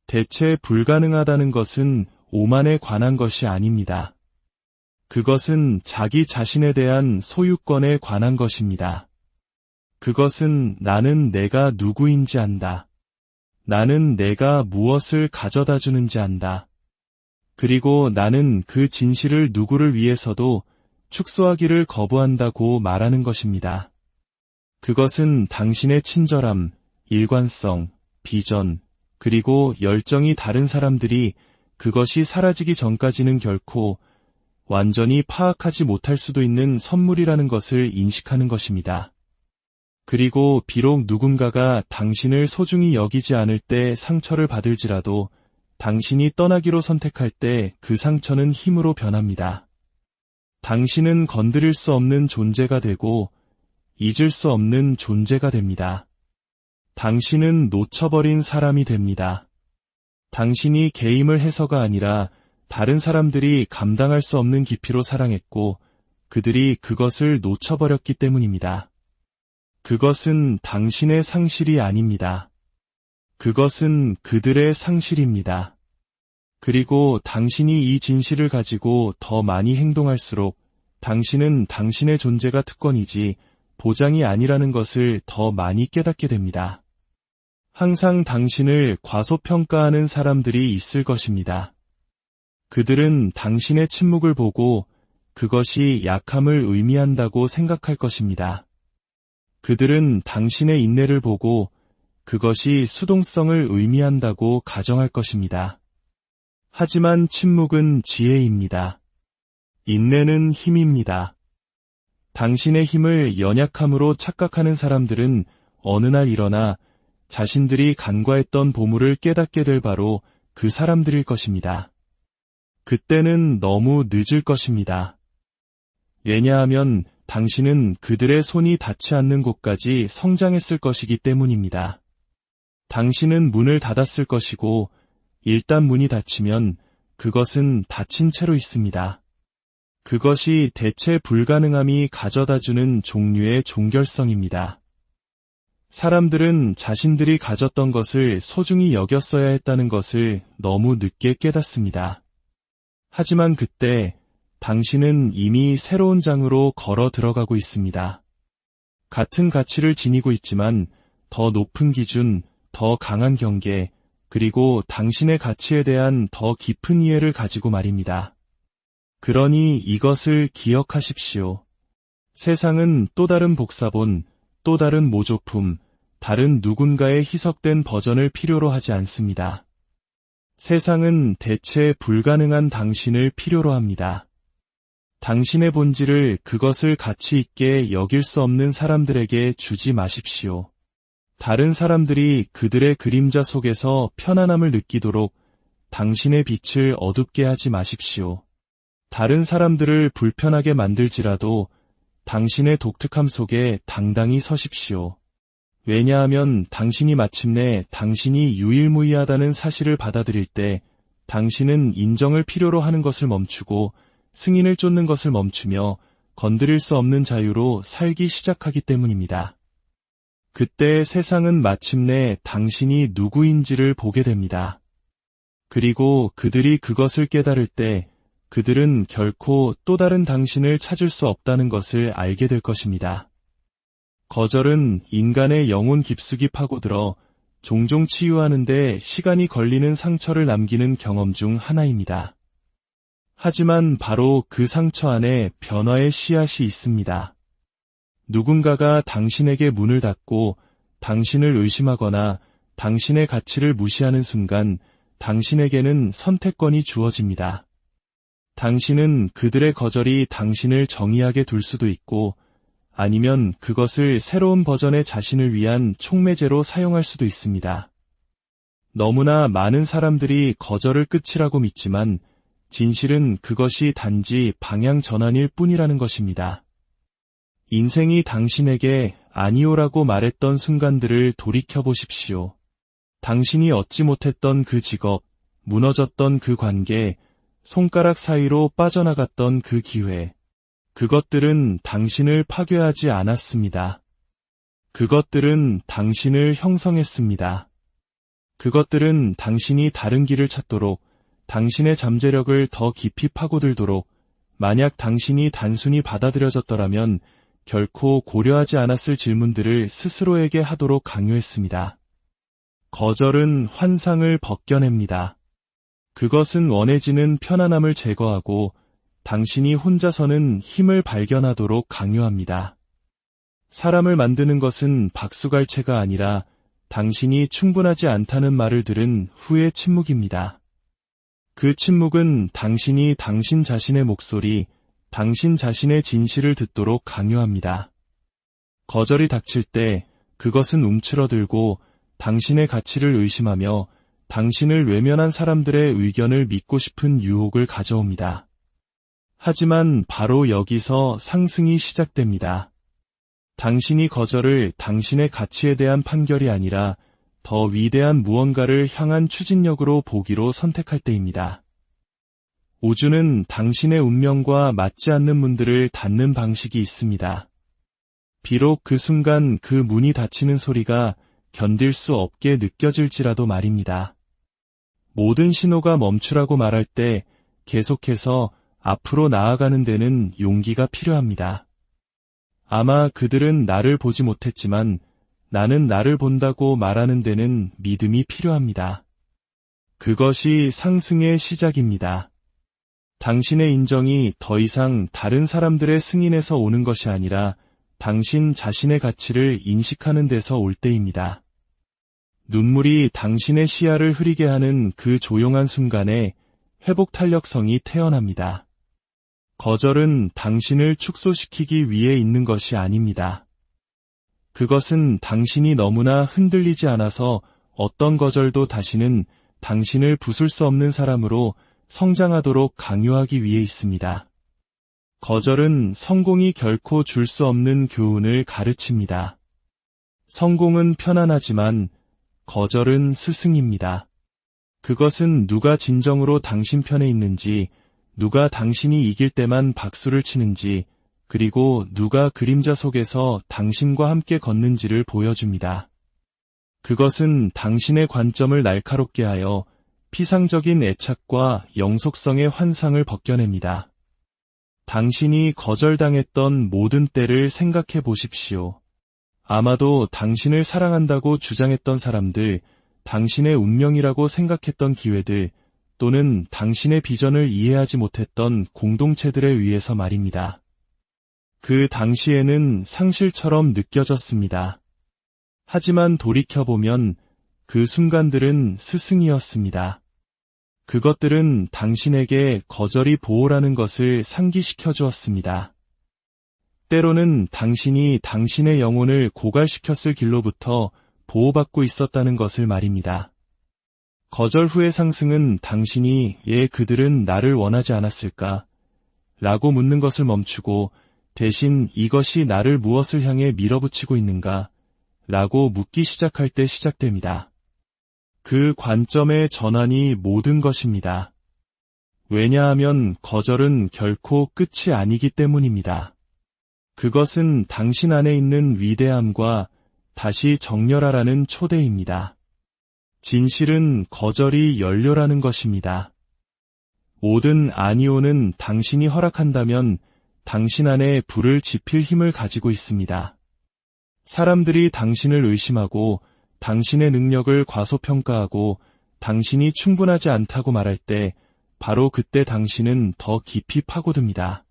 [SPEAKER 1] 대체 불가능하다는 것은 오만에 관한 것이 아닙니다. 그것은 자기 자신에 대한 소유권에 관한 것입니다. 그것은 나는 내가 누구인지 안다. 나는 내가 무엇을 가져다 주는지 안다. 그리고 나는 그 진실을 누구를 위해서도 축소하기를 거부한다고 말하는 것입니다. 그것은 당신의 친절함, 일관성, 비전, 그리고 열정이 다른 사람들이 그것이 사라지기 전까지는 결코 완전히 파악하지 못할 수도 있는 선물이라는 것을 인식하는 것입니다. 그리고 비록 누군가가 당신을 소중히 여기지 않을 때 상처를 받을지라도 당신이 떠나기로 선택할 때 그 상처는 힘으로 변합니다. 당신은 건드릴 수 없는 존재가 되고 잊을 수 없는 존재가 됩니다. 당신은 놓쳐버린 사람이 됩니다. 당신이 게임을 해서가 아니라 다른 사람들이 감당할 수 없는 깊이로 사랑했고 그들이 그것을 놓쳐버렸기 때문입니다. 그것은 당신의 상실이 아닙니다. 그것은 그들의 상실입니다. 그리고 당신이 이 진실을 가지고 더 많이 행동할수록 당신은 당신의 존재가 특권이지 보장이 아니라는 것을 더 많이 깨닫게 됩니다. 항상 당신을 과소평가하는 사람들이 있을 것입니다. 그들은 당신의 침묵을 보고 그것이 약함을 의미한다고 생각할 것입니다. 그들은 당신의 인내를 보고 그것이 수동성을 의미한다고 가정할 것입니다. 하지만 침묵은 지혜입니다. 인내는 힘입니다. 당신의 힘을 연약함으로 착각하는 사람들은 어느 날 일어나 자신들이 간과했던 보물을 깨닫게 될 바로 그 사람들일 것입니다. 그때는 너무 늦을 것입니다. 왜냐하면 당신은 그들의 손이 닿지 않는 곳까지 성장했을 것이기 때문입니다. 당신은 문을 닫았을 것이고 일단 문이 닫히면 그것은 닫힌 채로 있습니다. 그것이 대체 불가능함이 가져다주는 종류의 종결성입니다. 사람들은 자신들이 가졌던 것을 소중히 여겼어야 했다는 것을 너무 늦게 깨닫습니다. 하지만 그때 당신은 이미 새로운 장으로 걸어 들어가고 있습니다. 같은 가치를 지니고 있지만 더 높은 기준, 더 강한 경계, 그리고 당신의 가치에 대한 더 깊은 이해를 가지고 말입니다. 그러니 이것을 기억하십시오. 세상은 또 다른 복사본, 또 다른 모조품, 다른 누군가의 희석된 버전을 필요로 하지 않습니다. 세상은 대체 불가능한 당신을 필요로 합니다. 당신의 본질을 그것을 가치 있게 여길 수 없는 사람들에게 주지 마십시오. 다른 사람들이 그들의 그림자 속에서 편안함을 느끼도록 당신의 빛을 어둡게 하지 마십시오. 다른 사람들을 불편하게 만들지라도 당신의 독특함 속에 당당히 서십시오. 왜냐하면 당신이 마침내 당신이 유일무이하다는 사실을 받아들일 때 당신은 인정을 필요로 하는 것을 멈추고 승인을 쫓는 것을 멈추며 건드릴 수 없는 자유로 살기 시작하기 때문입니다. 그때 세상은 마침내 당신이 누구인지를 보게 됩니다. 그리고 그들이 그것을 깨달을 때 그들은 결코 또 다른 당신을 찾을 수 없다는 것을 알게 될 것입니다. 거절은 인간의 영혼 깊숙이 파고들어 종종 치유하는 데 시간이 걸리는 상처를 남기는 경험 중 하나입니다. 하지만 바로 그 상처 안에 변화의 씨앗이 있습니다. 누군가가 당신에게 문을 닫고 당신을 의심하거나 당신의 가치를 무시하는 순간 당신에게는 선택권이 주어집니다. 당신은 그들의 거절이 당신을 정의하게 둘 수도 있고 아니면 그것을 새로운 버전의 자신을 위한 촉매제로 사용할 수도 있습니다. 너무나 많은 사람들이 거절을 끝이라고 믿지만 진실은 그것이 단지 방향 전환일 뿐이라는 것입니다. 인생이 당신에게 아니오라고 말했던 순간들을 돌이켜보십시오. 당신이 얻지 못했던 그 직업, 무너졌던 그 관계, 손가락 사이로 빠져나갔던 그 기회, 그것들은 당신을 파괴하지 않았습니다. 그것들은 당신을 형성했습니다. 그것들은 당신이 다른 길을 찾도록, 당신의 잠재력을 더 깊이 파고들도록, 만약 당신이 단순히 받아들여졌더라면 결코 고려하지 않았을 질문들을 스스로에게 하도록 강요했습니다. 거절은 환상을 벗겨냅니다. 그것은 원해지는 편안함을 제거하고 당신이 혼자서는 힘을 발견하도록 강요합니다. 사람을 만드는 것은 박수갈채가 아니라 당신이 충분하지 않다는 말을 들은 후의 침묵입니다. 그 침묵은 당신이 당신 자신의 목소리, 당신 자신의 진실을 듣도록 강요합니다. 거절이 닥칠 때 그것은 움츠러들고 당신의 가치를 의심하며 당신을 외면한 사람들의 의견을 믿고 싶은 유혹을 가져옵니다. 하지만 바로 여기서 상승이 시작됩니다. 당신이 거절을 당신의 가치에 대한 판결이 아니라 더 위대한 무언가를 향한 추진력으로 보기로 선택할 때입니다. 우주는 당신의 운명과 맞지 않는 문들을 닫는 방식이 있습니다. 비록 그 순간 그 문이 닫히는 소리가 견딜 수 없게 느껴질지라도 말입니다. 모든 신호가 멈추라고 말할 때 계속해서 앞으로 나아가는 데는 용기가 필요합니다. 아마 그들은 나를 보지 못했지만 나는 나를 본다고 말하는 데는 믿음이 필요합니다. 그것이 상승의 시작입니다. 당신의 인정이 더 이상 다른 사람들의 승인에서 오는 것이 아니라 당신 자신의 가치를 인식하는 데서 올 때입니다. 눈물이 당신의 시야를 흐리게 하는 그 조용한 순간에 회복 탄력성이 태어납니다. 거절은 당신을 축소시키기 위해 있는 것이 아닙니다. 그것은 당신이 너무나 흔들리지 않아서 어떤 거절도 다시는 당신을 부술 수 없는 사람으로 성장하도록 강요하기 위해 있습니다. 거절은 성공이 결코 줄 수 없는 교훈을 가르칩니다. 성공은 편안하지만 거절은 스승입니다. 그것은 누가 진정으로 당신 편에 있는지, 누가 당신이 이길 때만 박수를 치는지, 그리고 누가 그림자 속에서 당신과 함께 걷는지를 보여줍니다. 그것은 당신의 관점을 날카롭게 하여 피상적인 애착과 영속성의 환상을 벗겨냅니다. 당신이 거절당했던 모든 때를 생각해 보십시오. 아마도 당신을 사랑한다고 주장했던 사람들, 당신의 운명이라고 생각했던 기회들, 또는 당신의 비전을 이해하지 못했던 공동체들에 의해서 말입니다. 그 당시에는 상실처럼 느껴졌습니다. 하지만 돌이켜보면 그 순간들은 스승이었습니다. 그것들은 당신에게 거절이 보호라는 것을 상기시켜 주었습니다. 때로는 당신이 당신의 영혼을 고갈시켰을 길로부터 보호받고 있었다는 것을 말입니다. 거절 후의 상승은 당신이 그들은 나를 원하지 않았을까? 라고 묻는 것을 멈추고 대신 이것이 나를 무엇을 향해 밀어붙이고 있는가? 라고 묻기 시작할 때 시작됩니다. 그 관점의 전환이 모든 것입니다. 왜냐하면 거절은 결코 끝이 아니기 때문입니다. 그것은 당신 안에 있는 위대함과 다시 정렬하라는 초대입니다. 진실은 거절이 연료라는 것입니다. 모든 아니오는 당신이 허락한다면 당신 안에 불을 지필 힘을 가지고 있습니다. 사람들이 당신을 의심하고 당신의 능력을 과소평가하고 당신이 충분하지 않다고 말할 때 바로 그때 당신은 더 깊이 파고듭니다.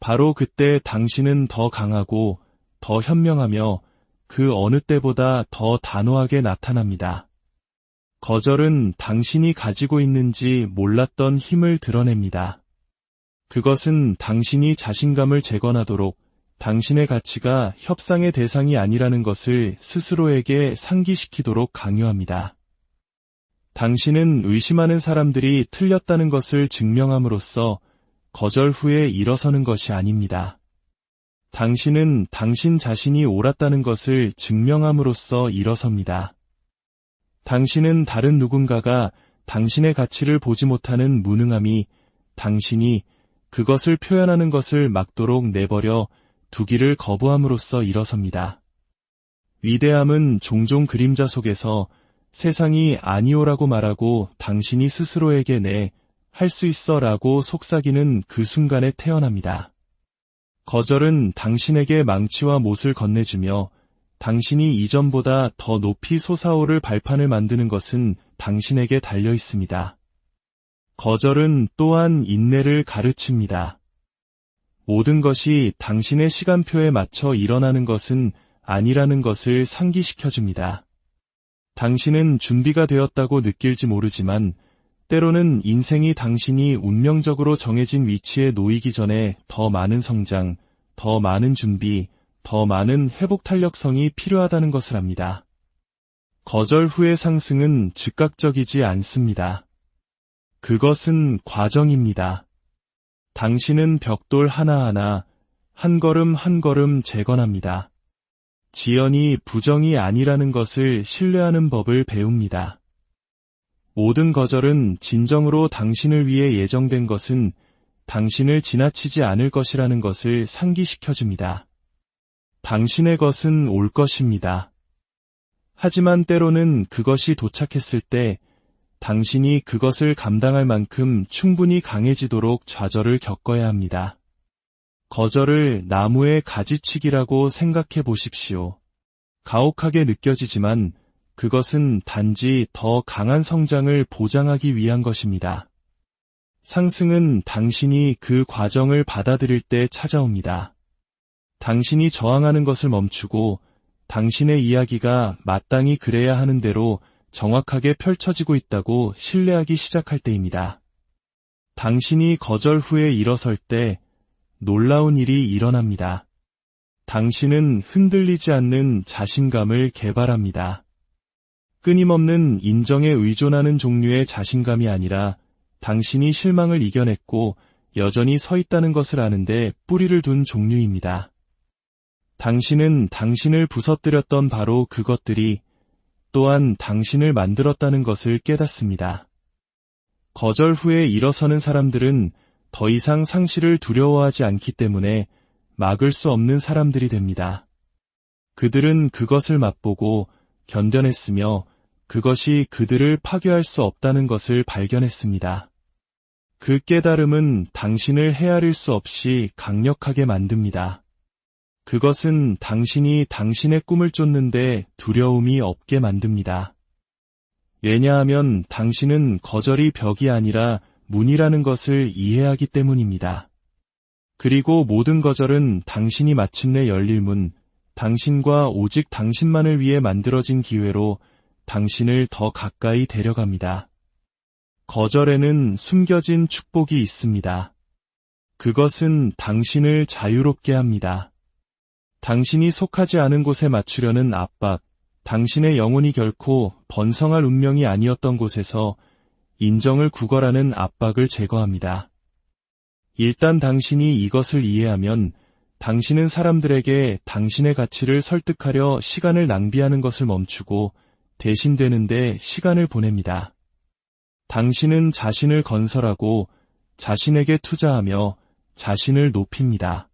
[SPEAKER 1] 바로 그때 당신은 더 강하고 더 현명하며 그 어느 때보다 더 단호하게 나타납니다. 거절은 당신이 가지고 있는지 몰랐던 힘을 드러냅니다. 그것은 당신이 자신감을 재건하도록 당신의 가치가 협상의 대상이 아니라는 것을 스스로에게 상기시키도록 강요합니다. 당신은 의심하는 사람들이 틀렸다는 것을 증명함으로써 거절 후에 일어서는 것이 아닙니다. 당신은 당신 자신이 옳았다는 것을 증명함으로써 일어섭니다. 당신은 다른 누군가가 당신의 가치를 보지 못하는 무능함이 당신이 그것을 표현하는 것을 막도록 내버려 두기를 거부함으로써 일어섭니다. 위대함은 종종 그림자 속에서 세상이 아니오라고 말하고 당신이 스스로에게 할 수 있어 라고 속삭이는 그 순간에 태어납니다. 거절은 당신에게 망치와 못을 건네주며 당신이 이전보다 더 높이 솟아오를 발판을 만드는 것은 당신에게 달려 있습니다. 거절은 또한 인내를 가르칩니다. 모든 것이 당신의 시간표에 맞춰 일어나는 것은 아니라는 것을 상기시켜줍니다. 당신은 준비가 되었다고 느낄지 모르지만 때로는 인생이 당신이 운명적으로 정해진 위치에 놓이기 전에 더 많은 성장, 더 많은 준비, 더 많은 회복 탄력성이 필요하다는 것을 압니다. 거절 후의 상승은 즉각적이지 않습니다. 그것은 과정입니다. 당신은 벽돌 하나하나, 한 걸음 한 걸음 재건합니다. 지연이 부정이 아니라는 것을 신뢰하는 법을 배웁니다. 모든 거절은 진정으로 당신을 위해 예정된 것은 당신을 지나치지 않을 것이라는 것을 상기시켜줍니다. 당신의 것은 올 것입니다. 하지만 때로는 그것이 도착했을 때 당신이 그것을 감당할 만큼 충분히 강해지도록 좌절을 겪어야 합니다. 거절을 나무의 가지치기라고 생각해 보십시오. 가혹하게 느껴지지만 그것은 단지 더 강한 성장을 보장하기 위한 것입니다. 상승은 당신이 그 과정을 받아들일 때 찾아옵니다. 당신이 저항하는 것을 멈추고 당신의 이야기가 마땅히 그래야 하는 대로 정확하게 펼쳐지고 있다고 신뢰하기 시작할 때입니다. 당신이 거절 후에 일어설 때 놀라운 일이 일어납니다. 당신은 흔들리지 않는 자신감을 개발합니다. 끊임없는 인정에 의존하는 종류의 자신감이 아니라 당신이 실망을 이겨냈고 여전히 서 있다는 것을 아는데 뿌리를 둔 종류입니다. 당신은 당신을 부서뜨렸던 바로 그것들이 또한 당신을 만들었다는 것을 깨닫습니다. 거절 후에 일어서는 사람들은 더 이상 상실을 두려워하지 않기 때문에 막을 수 없는 사람들이 됩니다. 그들은 그것을 맛보고 견뎌냈으며 그것이 그들을 파괴할 수 없다는 것을 발견했습니다. 그 깨달음은 당신을 헤아릴 수 없이 강력하게 만듭니다. 그것은 당신이 당신의 꿈을 쫓는데 두려움이 없게 만듭니다. 왜냐하면 당신은 거절이 벽이 아니라 문이라는 것을 이해하기 때문입니다. 그리고 모든 거절은 당신이 마침내 열릴 문, 당신과 오직 당신만을 위해 만들어진 기회로 당신을 더 가까이 데려갑니다. 거절에는 숨겨진 축복이 있습니다. 그것은 당신을 자유롭게 합니다. 당신이 속하지 않은 곳에 맞추려는 압박, 당신의 영혼이 결코 번성할 운명이 아니었던 곳에서 인정을 구걸하는 압박을 제거합니다. 일단 당신이 이것을 이해하면 당신은 사람들에게 당신의 가치를 설득하려 시간을 낭비하는 것을 멈추고 대신 되는데 시간을 보냅니다. 당신은 자신을 건설하고 자신에게 투자하며 자신을 높입니다.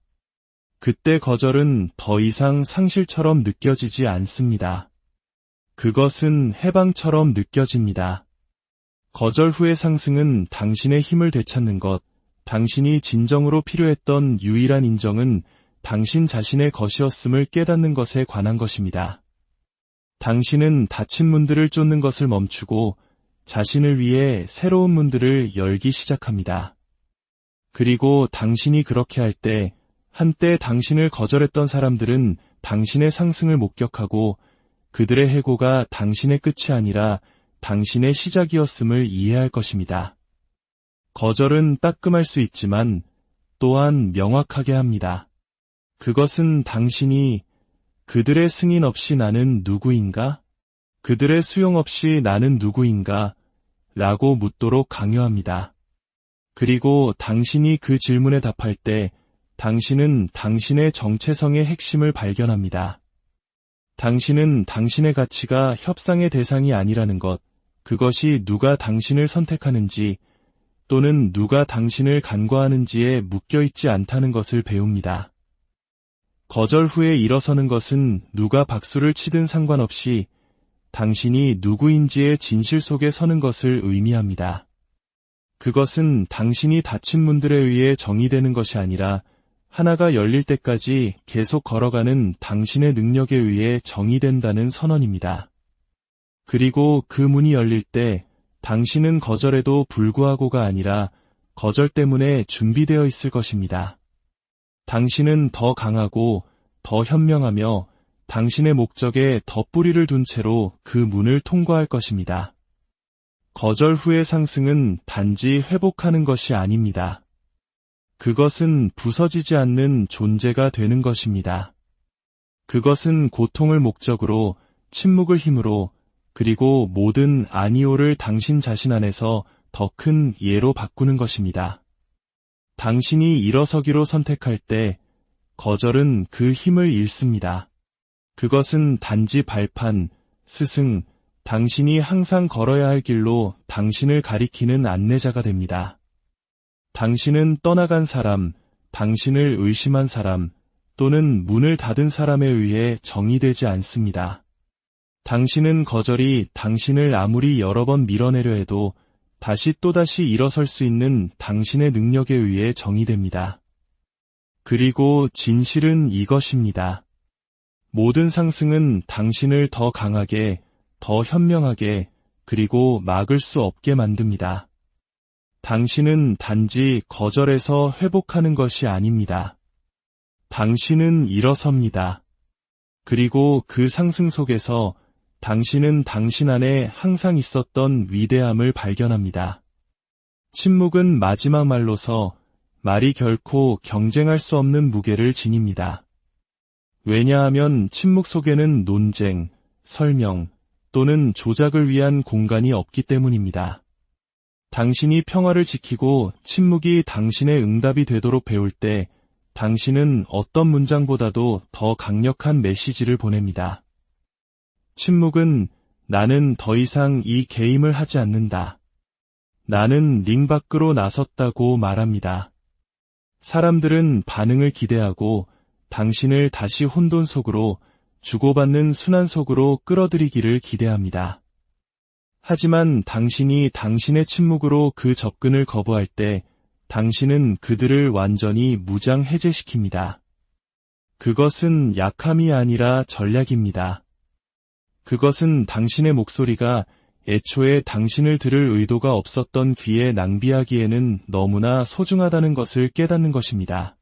[SPEAKER 1] 그때 거절은 더 이상 상실처럼 느껴지지 않습니다. 그것은 해방처럼 느껴집니다. 거절 후의 상승은 당신의 힘을 되찾는 것, 당신이 진정으로 필요했던 유일한 인정은 당신 자신의 것이었음을 깨닫는 것에 관한 것입니다. 당신은 닫힌 문들을 쫓는 것을 멈추고 자신을 위해 새로운 문들을 열기 시작합니다. 그리고 당신이 그렇게 할 때, 한때 당신을 거절했던 사람들은 당신의 상승을 목격하고 그들의 해고가 당신의 끝이 아니라 당신의 시작이었음을 이해할 것입니다. 거절은 따끔할 수 있지만 또한 명확하게 합니다. 그것은 당신이 그들의 승인 없이 나는 누구인가? 그들의 수용 없이 나는 누구인가? 라고 묻도록 강요합니다. 그리고 당신이 그 질문에 답할 때 당신은 당신의 정체성의 핵심을 발견합니다. 당신은 당신의 가치가 협상의 대상이 아니라는 것, 그것이 누가 당신을 선택하는지 또는 누가 당신을 간과하는지에 묶여있지 않다는 것을 배웁니다. 거절 후에 일어서는 것은 누가 박수를 치든 상관없이 당신이 누구인지의 진실 속에 서는 것을 의미합니다. 그것은 당신이 닫힌 문들에 의해 정의되는 것이 아니라 하나가 열릴 때까지 계속 걸어가는 당신의 능력에 의해 정의된다는 선언입니다. 그리고 그 문이 열릴 때 당신은 거절에도 불구하고가 아니라 거절 때문에 준비되어 있을 것입니다. 당신은 더 강하고 더 현명하며 당신의 목적에 더 뿌리를 둔 채로 그 문을 통과할 것입니다. 거절 후의 상승은 단지 회복하는 것이 아닙니다. 그것은 부서지지 않는 존재가 되는 것입니다. 그것은 고통을 목적으로, 침묵을 힘으로, 그리고 모든 아니오를 당신 자신 안에서 더 큰 예로 바꾸는 것입니다. 당신이 일어서기로 선택할 때 거절은 그 힘을 잃습니다. 그것은 단지 발판, 스승, 당신이 항상 걸어야 할 길로 당신을 가리키는 안내자가 됩니다. 당신은 떠나간 사람, 당신을 의심한 사람, 또는 문을 닫은 사람에 의해 정의되지 않습니다. 당신은 거절이 당신을 아무리 여러 번 밀어내려 해도 다시 또다시 일어설 수 있는 당신의 능력에 의해 정의됩니다. 그리고 진실은 이것입니다. 모든 상승은 당신을 더 강하게, 더 현명하게, 그리고 막을 수 없게 만듭니다. 당신은 단지 거절에서 회복하는 것이 아닙니다. 당신은 일어섭니다. 그리고 그 상승 속에서 당신은 당신 안에 항상 있었던 위대함을 발견합니다. 침묵은 마지막 말로서 말이 결코 경쟁할 수 없는 무게를 지닙니다. 왜냐하면 침묵 속에는 논쟁, 설명 또는 조작을 위한 공간이 없기 때문입니다. 당신이 평화를 지키고 침묵이 당신의 응답이 되도록 배울 때 당신은 어떤 문장보다도 더 강력한 메시지를 보냅니다. 침묵은 나는 더 이상 이 게임을 하지 않는다. 나는 링 밖으로 나섰다고 말합니다. 사람들은 반응을 기대하고 당신을 다시 혼돈 속으로 주고받는 순환 속으로 끌어들이기를 기대합니다. 하지만 당신이 당신의 침묵으로 그 접근을 거부할 때 당신은 그들을 완전히 무장 해제시킵니다. 그것은 약함이 아니라 전략입니다. 그것은 당신의 목소리가 애초에 당신을 들을 의도가 없었던 귀에 낭비하기에는 너무나 소중하다는 것을 깨닫는 것입니다.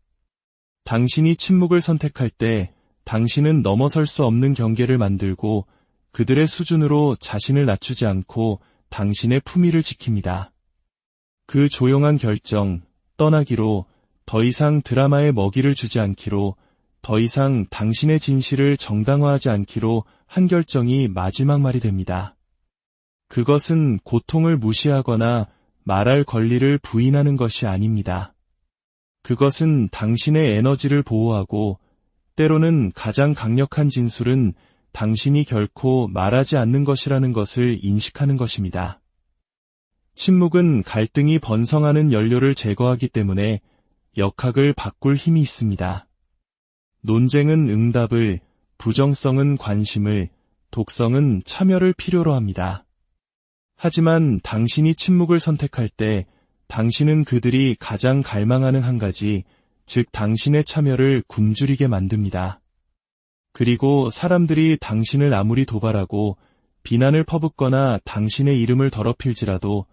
[SPEAKER 1] 당신이 침묵을 선택할 때 당신은 넘어설 수 없는 경계를 만들고 그들의 수준으로 자신을 낮추지 않고 당신의 품위를 지킵니다. 그 조용한 결정, 떠나기로, 더 이상 드라마에 먹이를 주지 않기로, 더 이상 당신의 진실을 정당화하지 않기로 한 결정이 마지막 말이 됩니다. 그것은 고통을 무시하거나 말할 권리를 부인하는 것이 아닙니다. 그것은 당신의 에너지를 보호하고, 때로는 가장 강력한 진술은 당신이 결코 말하지 않는 것이라는 것을 인식하는 것입니다. 침묵은 갈등이 번성하는 연료를 제거하기 때문에 역학을 바꿀 힘이 있습니다. 논쟁은 응답을, 부정성은 관심을, 독성은 참여를 필요로 합니다. 하지만 당신이 침묵을 선택할 때 당신은 그들이 가장 갈망하는 한 가지, 즉 당신의 참여를 굶주리게 만듭니다. 그리고 사람들이 당신을 아무리 도발하고 비난을 퍼붓거나 당신의 이름을 더럽힐지라도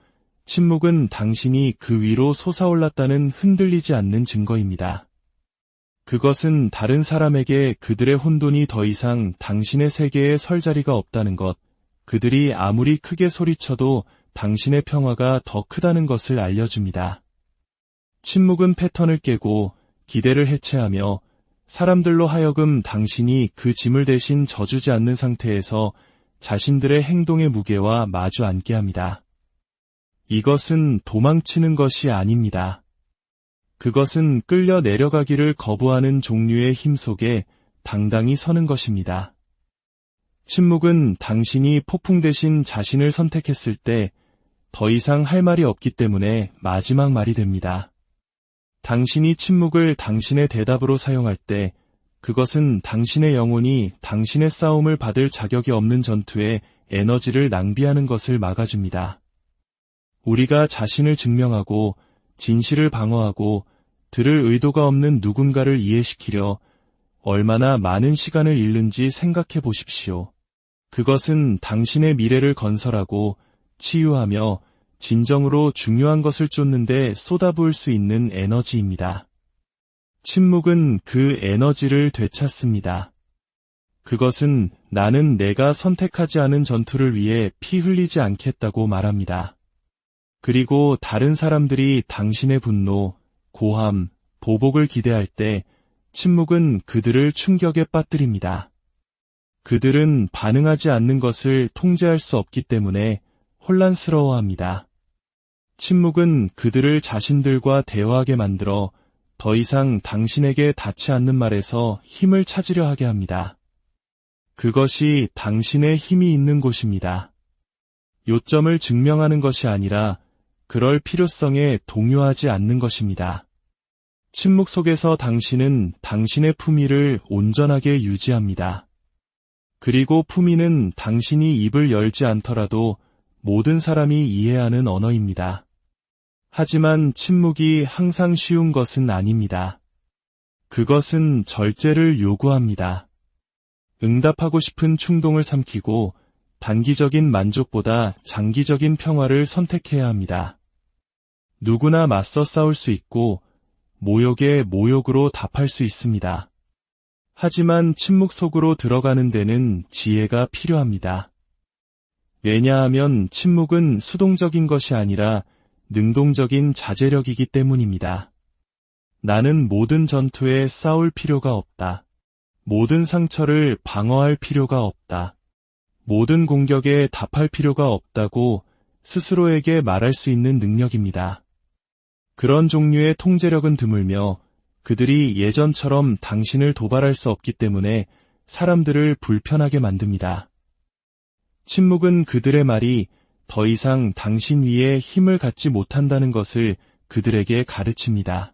[SPEAKER 1] 침묵은 당신이 그 위로 솟아올랐다는 흔들리지 않는 증거입니다. 그것은 다른 사람에게 그들의 혼돈이 더 이상 당신의 세계에 설 자리가 없다는 것, 그들이 아무리 크게 소리쳐도 당신의 평화가 더 크다는 것을 알려줍니다. 침묵은 패턴을 깨고 기대를 해체하며 사람들로 하여금 당신이 그 짐을 대신 져주지 않는 상태에서 자신들의 행동의 무게와 마주 앉게 합니다. 이것은 도망치는 것이 아닙니다. 그것은 끌려 내려가기를 거부하는 종류의 힘 속에 당당히 서는 것입니다. 침묵은 당신이 폭풍 대신 자신을 선택했을 때 더 이상 할 말이 없기 때문에 마지막 말이 됩니다. 당신이 침묵을 당신의 대답으로 사용할 때 그것은 당신의 영혼이 당신의 싸움을 받을 자격이 없는 전투에 에너지를 낭비하는 것을 막아줍니다. 우리가 자신을 증명하고 진실을 방어하고 들을 의도가 없는 누군가를 이해시키려 얼마나 많은 시간을 잃는지 생각해 보십시오. 그것은 당신의 미래를 건설하고 치유하며 진정으로 중요한 것을 쫓는데 쏟아부을 수 있는 에너지입니다. 침묵은 그 에너지를 되찾습니다. 그것은 나는 내가 선택하지 않은 전투를 위해 피 흘리지 않겠다고 말합니다. 그리고 다른 사람들이 당신의 분노, 고함, 보복을 기대할 때 침묵은 그들을 충격에 빠뜨립니다. 그들은 반응하지 않는 것을 통제할 수 없기 때문에 혼란스러워합니다. 침묵은 그들을 자신들과 대화하게 만들어 더 이상 당신에게 닿지 않는 말에서 힘을 찾으려 하게 합니다. 그것이 당신의 힘이 있는 곳입니다. 요점을 증명하는 것이 아니라 그럴 필요성에 동요하지 않는 것입니다. 침묵 속에서 당신은 당신의 품위를 온전하게 유지합니다. 그리고 품위는 당신이 입을 열지 않더라도 모든 사람이 이해하는 언어입니다. 하지만 침묵이 항상 쉬운 것은 아닙니다. 그것은 절제를 요구합니다. 응답하고 싶은 충동을 삼키고 단기적인 만족보다 장기적인 평화를 선택해야 합니다. 누구나 맞서 싸울 수 있고 모욕에 모욕으로 답할 수 있습니다. 하지만 침묵 속으로 들어가는 데는 지혜가 필요합니다. 왜냐하면 침묵은 수동적인 것이 아니라 능동적인 자제력이기 때문입니다. 나는 모든 전투에 싸울 필요가 없다. 모든 상처를 방어할 필요가 없다. 모든 공격에 답할 필요가 없다고 스스로에게 말할 수 있는 능력입니다. 그런 종류의 통제력은 드물며 그들이 예전처럼 당신을 도발할 수 없기 때문에 사람들을 불편하게 만듭니다. 침묵은 그들의 말이 더 이상 당신 위에 힘을 갖지 못한다는 것을 그들에게 가르칩니다.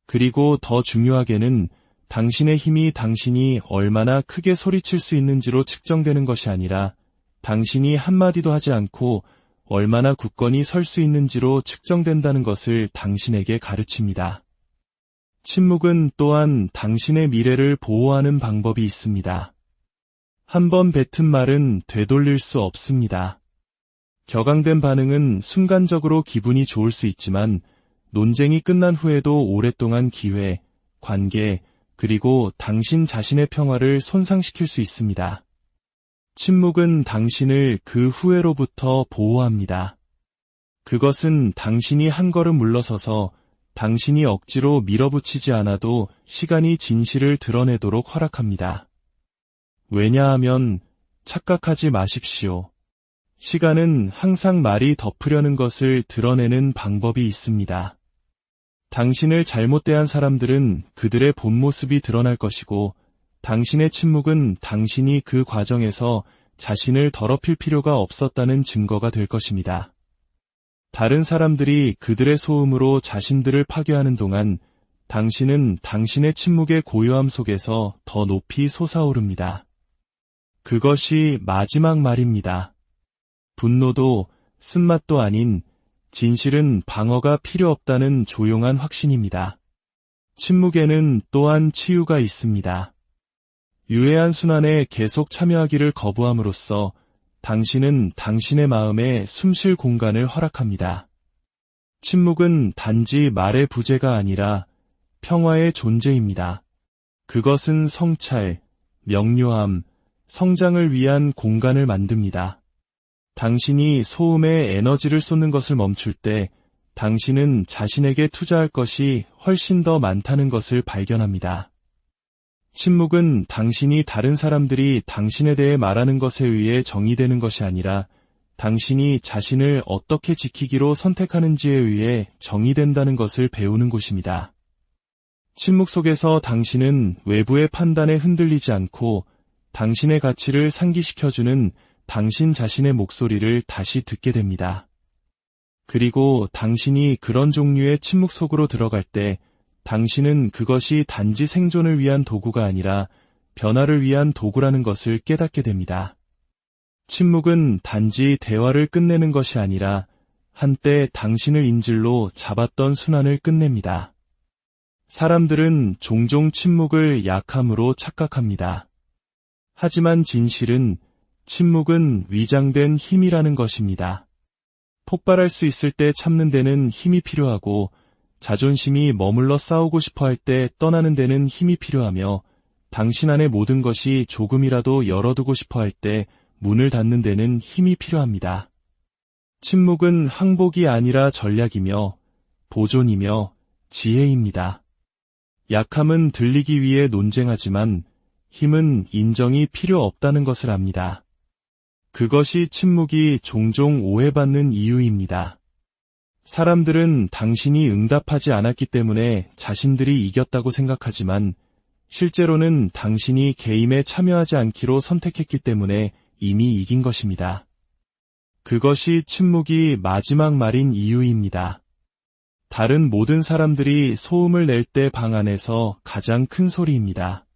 [SPEAKER 1] 그리고 더 중요하게는 당신의 힘이 당신이 얼마나 크게 소리칠 수 있는지로 측정되는 것이 아니라 당신이 한마디도 하지 않고 얼마나 굳건히 설 수 있는지로 측정된다는 것을 당신에게 가르칩니다. 침묵은 또한 당신의 미래를 보호하는 방법이 있습니다. 한 번 뱉은 말은 되돌릴 수 없습니다. 격앙된 반응은 순간적으로 기분이 좋을 수 있지만 논쟁이 끝난 후에도 오랫동안 기회, 관계, 그리고 당신 자신의 평화를 손상시킬 수 있습니다. 침묵은 당신을 그 후회로부터 보호합니다. 그것은 당신이 한 걸음 물러서서 당신이 억지로 밀어붙이지 않아도 시간이 진실을 드러내도록 허락합니다. 왜냐하면 착각하지 마십시오. 시간은 항상 말이 덮으려는 것을 드러내는 방법이 있습니다. 당신을 잘못 대한 사람들은 그들의 본 모습이 드러날 것이고, 당신의 침묵은 당신이 그 과정에서 자신을 더럽힐 필요가 없었다는 증거가 될 것입니다. 다른 사람들이 그들의 소음으로 자신들을 파괴하는 동안 당신은 당신의 침묵의 고요함 속에서 더 높이 솟아오릅니다. 그것이 마지막 말입니다. 분노도 쓴맛도 아닌 진실은 방어가 필요 없다는 조용한 확신입니다. 침묵에는 또한 치유가 있습니다. 유해한 순환에 계속 참여하기를 거부함으로써 당신은 당신의 마음에 숨쉴 공간을 허락합니다. 침묵은 단지 말의 부재가 아니라 평화의 존재입니다. 그것은 성찰, 명료함, 성장을 위한 공간을 만듭니다. 당신이 소음에 에너지를 쏟는 것을 멈출 때 당신은 자신에게 투자할 것이 훨씬 더 많다는 것을 발견합니다. 침묵은 당신이 다른 사람들이 당신에 대해 말하는 것에 의해 정의되는 것이 아니라 당신이 자신을 어떻게 지키기로 선택하는지에 의해 정의된다는 것을 배우는 곳입니다. 침묵 속에서 당신은 외부의 판단에 흔들리지 않고 당신의 가치를 상기시켜주는 당신 자신의 목소리를 다시 듣게 됩니다. 그리고 당신이 그런 종류의 침묵 속으로 들어갈 때 당신은 그것이 단지 생존을 위한 도구가 아니라 변화를 위한 도구라는 것을 깨닫게 됩니다. 침묵은 단지 대화를 끝내는 것이 아니라 한때 당신을 인질로 잡았던 순환을 끝냅니다. 사람들은 종종 침묵을 약함으로 착각합니다. 하지만 진실은 침묵은 위장된 힘이라는 것입니다. 폭발할 수 있을 때 참는 데는 힘이 필요하고 자존심이 머물러 싸우고 싶어 할 때 떠나는 데는 힘이 필요하며 당신 안의 모든 것이 조금이라도 열어두고 싶어 할 때 문을 닫는 데는 힘이 필요합니다. 침묵은 항복이 아니라 전략이며 보존이며 지혜입니다. 약함은 들리기 위해 논쟁하지만 힘은 인정이 필요 없다는 것을 압니다. 그것이 침묵이 종종 오해받는 이유입니다. 사람들은 당신이 응답하지 않았기 때문에 자신들이 이겼다고 생각하지만 실제로는 당신이 게임에 참여하지 않기로 선택했기 때문에 이미 이긴 것입니다. 그것이 침묵이 마지막 말인 이유입니다. 다른 모든 사람들이 소음을 낼 때 방 안에서 가장 큰 소리입니다.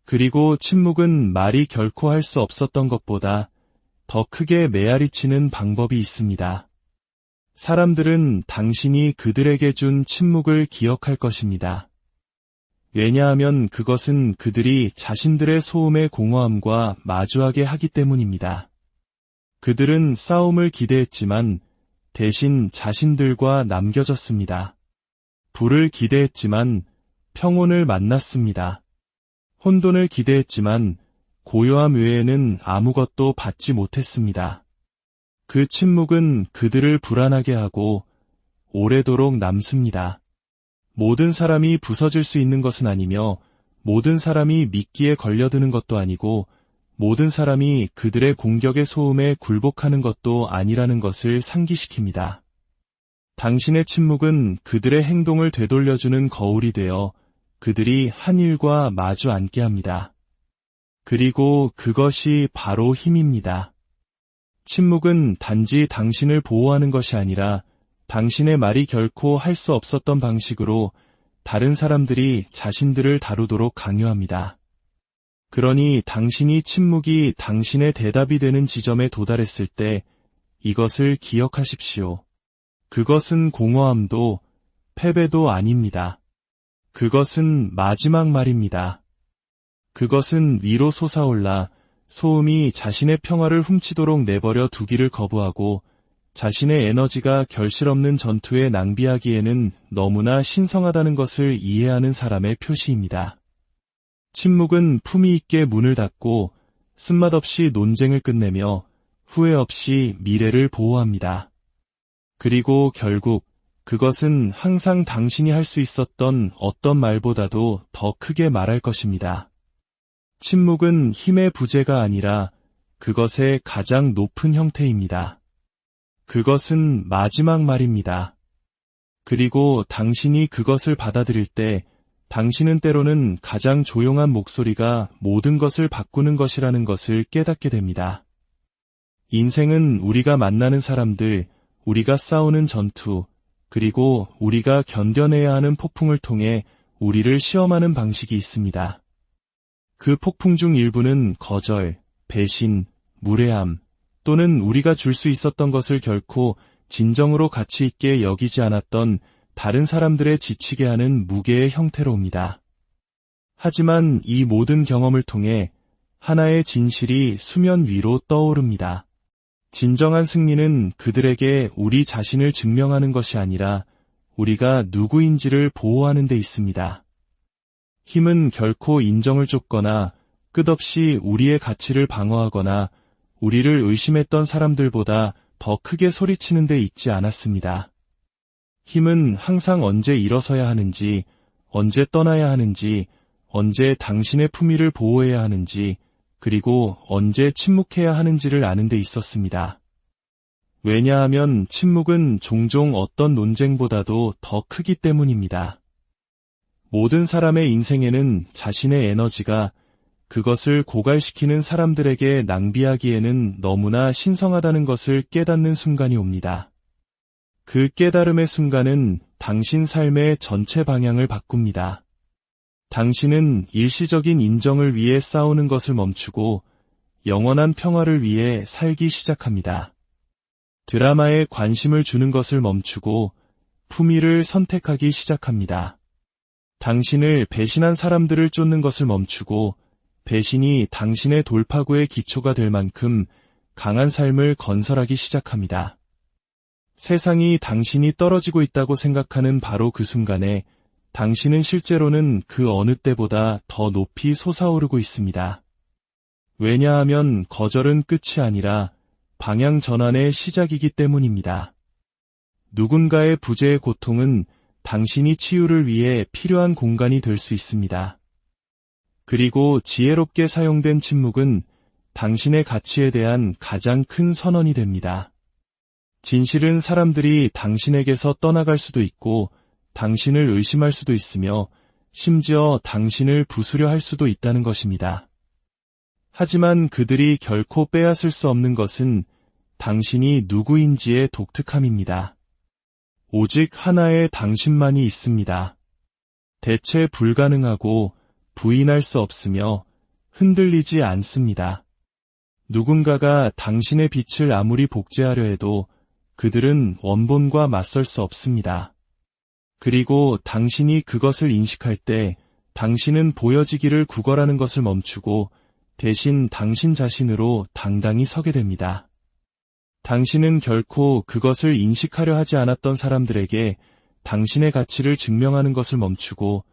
[SPEAKER 1] 그리고 침묵은 말이 결코 할 수 없었던 것보다 더 크게 메아리치는 방법이 있습니다. 사람들은 당신이 그들에게 준 침묵을 기억할 것입니다. 왜냐하면 그것은 그들이 자신들의 소음의 공허함과 마주하게 하기 때문입니다. 그들은 싸움을 기대했지만 대신 자신들과 남겨졌습니다. 불을 기대했지만 평온을 만났습니다. 혼돈을 기대했지만 고요함 외에는 아무것도 받지 못했습니다. 그 침묵은 그들을 불안하게 하고 오래도록 남습니다. 모든 사람이 부서질 수 있는 것은 아니며 모든 사람이 미끼에 걸려드는 것도 아니고 모든 사람이 그들의 공격의 소음에 굴복하는 것도 아니라는 것을 상기시킵니다. 당신의 침묵은 그들의 행동을 되돌려주는 거울이 되어 그들이 한 일과 마주 앉게 합니다. 그리고 그것이 바로 힘입니다. 침묵은 단지 당신을 보호하는 것이 아니라 당신의 말이 결코 할 수 없었던 방식으로 다른 사람들이 자신들을 다루도록 강요합니다. 그러니 당신이 침묵이 당신의 대답이 되는 지점에 도달했을 때 이것을 기억하십시오. 그것은 공허함도 패배도 아닙니다. 그것은 마지막 말입니다. 그것은 위로 솟아올라 소음이 자신의 평화를 훔치도록 내버려 두기를 거부하고 자신의 에너지가 결실 없는 전투에 낭비하기에는 너무나 신성하다는 것을 이해하는 사람의 표시입니다. 침묵은 품위 있게 문을 닫고 쓴맛 없이 논쟁을 끝내며 후회 없이 미래를 보호합니다. 그리고 결국 그것은 항상 당신이 할 수 있었던 어떤 말보다도 더 크게 말할 것입니다. 침묵은 힘의 부재가 아니라 그것의 가장 높은 형태입니다. 그것은 마지막 말입니다. 그리고 당신이 그것을 받아들일 때 당신은 때로는 가장 조용한 목소리가 모든 것을 바꾸는 것이라는 것을 깨닫게 됩니다. 인생은 우리가 만나는 사람들, 우리가 싸우는 전투, 그리고 우리가 견뎌내야 하는 폭풍을 통해 우리를 시험하는 방식이 있습니다. 그 폭풍 중 일부는 거절, 배신, 무례함, 또는 우리가 줄 수 있었던 것을 결코 진정으로 가치 있게 여기지 않았던 다른 사람들의 지치게 하는 무게의 형태로 옵니다. 하지만 이 모든 경험을 통해 하나의 진실이 수면 위로 떠오릅니다. 진정한 승리는 그들에게 우리 자신을 증명하는 것이 아니라 우리가 누구인지를 보호하는 데 있습니다. 힘은 결코 인정을 쫓거나 끝없이 우리의 가치를 방어하거나 우리를 의심했던 사람들보다 더 크게 소리치는 데 있지 않았습니다. 힘은 항상 언제 일어서야 하는지, 언제 떠나야 하는지, 언제 당신의 품위를 보호해야 하는지, 그리고 언제 침묵해야 하는지를 아는 데 있었습니다. 왜냐하면 침묵은 종종 어떤 논쟁보다도 더 크기 때문입니다. 모든 사람의 인생에는 자신의 에너지가 그것을 고갈시키는 사람들에게 낭비하기에는 너무나 신성하다는 것을 깨닫는 순간이 옵니다. 그 깨달음의 순간은 당신 삶의 전체 방향을 바꿉니다. 당신은 일시적인 인정을 위해 싸우는 것을 멈추고 영원한 평화를 위해 살기 시작합니다. 드라마에 관심을 주는 것을 멈추고 품위를 선택하기 시작합니다. 당신을 배신한 사람들을 쫓는 것을 멈추고 배신이 당신의 돌파구의 기초가 될 만큼 강한 삶을 건설하기 시작합니다. 세상이 당신이 떨어지고 있다고 생각하는 바로 그 순간에 당신은 실제로는 그 어느 때보다 더 높이 솟아오르고 있습니다. 왜냐하면 거절은 끝이 아니라 방향 전환의 시작이기 때문입니다. 누군가의 부재의 고통은 당신이 치유를 위해 필요한 공간이 될 수 있습니다. 그리고 지혜롭게 사용된 침묵은 당신의 가치에 대한 가장 큰 선언이 됩니다. 진실은 사람들이 당신에게서 떠나갈 수도 있고 당신을 의심할 수도 있으며 심지어 당신을 부수려 할 수도 있다는 것입니다. 하지만 그들이 결코 빼앗을 수 없는 것은 당신이 누구인지의 독특함입니다. 오직 하나의 당신만이 있습니다. 대체 불가능하고 부인할 수 없으며 흔들리지 않습니다. 누군가가 당신의 빛을 아무리 복제하려 해도 그들은 원본과 맞설 수 없습니다. 그리고 당신이 그것을 인식할 때 당신은 보여지기를 구걸하는 것을 멈추고 대신 당신 자신으로 당당히 서게 됩니다. 당신은 결코 그것을 인식하려 하지 않았던 사람들에게 당신의 가치를 증명하는 것을 멈추고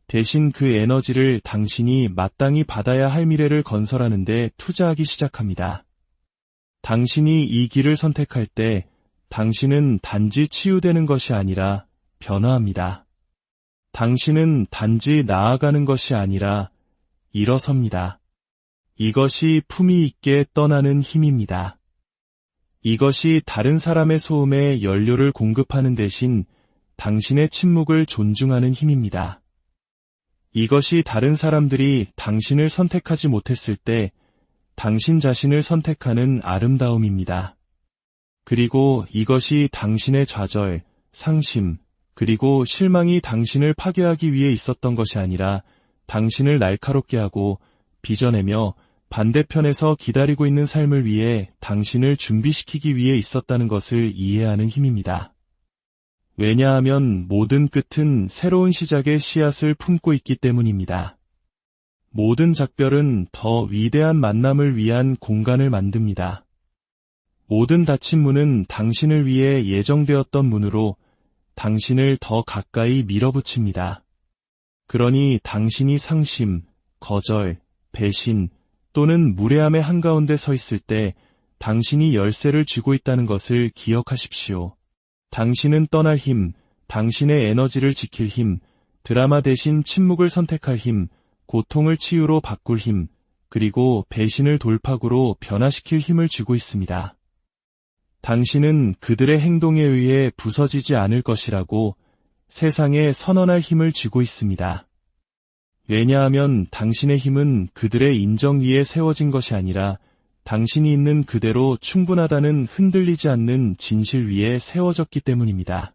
[SPEAKER 1] 대신 그 에너지를 당신이 마땅히 받아야 할 미래를 건설하는 데 투자하기 시작합니다. 당신이 이 길을 선택할 때 당신은 단지 치유되는 것이 아니라 변화합니다. 당신은 단지 나아가는 것이 아니라 일어섭니다. 이것이 품위 있게 떠나는 힘입니다. 이것이 다른 사람의 소음에 연료를 공급하는 대신 당신의 침묵을 존중하는 힘입니다. 이것이 다른 사람들이 당신을 선택하지 못했을 때 당신 자신을 선택하는 아름다움입니다. 그리고 이것이 당신의 좌절, 상심, 그리고 실망이 당신을 파괴하기 위해 있었던 것이 아니라 당신을 날카롭게 하고 빚어내며 반대편에서 기다리고 있는 삶을 위해 당신을 준비시키기 위해 있었다는 것을 이해하는 힘입니다. 왜냐하면 모든 끝은 새로운 시작의 씨앗을 품고 있기 때문입니다. 모든 작별은 더 위대한 만남을 위한 공간을 만듭니다. 모든 닫힌 문은 당신을 위해 예정되었던 문으로 당신을 더 가까이 밀어붙입니다. 그러니 당신이 상심, 거절, 배신 또는 무례함의 한가운데 서 있을 때 당신이 열쇠를 쥐고 있다는 것을 기억하십시오. 당신은 떠날 힘, 당신의 에너지를 지킬 힘, 드라마 대신 침묵을 선택할 힘, 고통을 치유로 바꿀 힘, 그리고 배신을 돌파구로 변화시킬 힘을 쥐고 있습니다. 당신은 그들의 행동에 의해 부서지지 않을 것이라고 세상에 선언할 힘을 쥐고 있습니다. 왜냐하면 당신의 힘은 그들의 인정 위에 세워진 것이 아니라 당신이 있는 그대로 충분하다는 흔들리지 않는 진실 위에 세워졌기 때문입니다.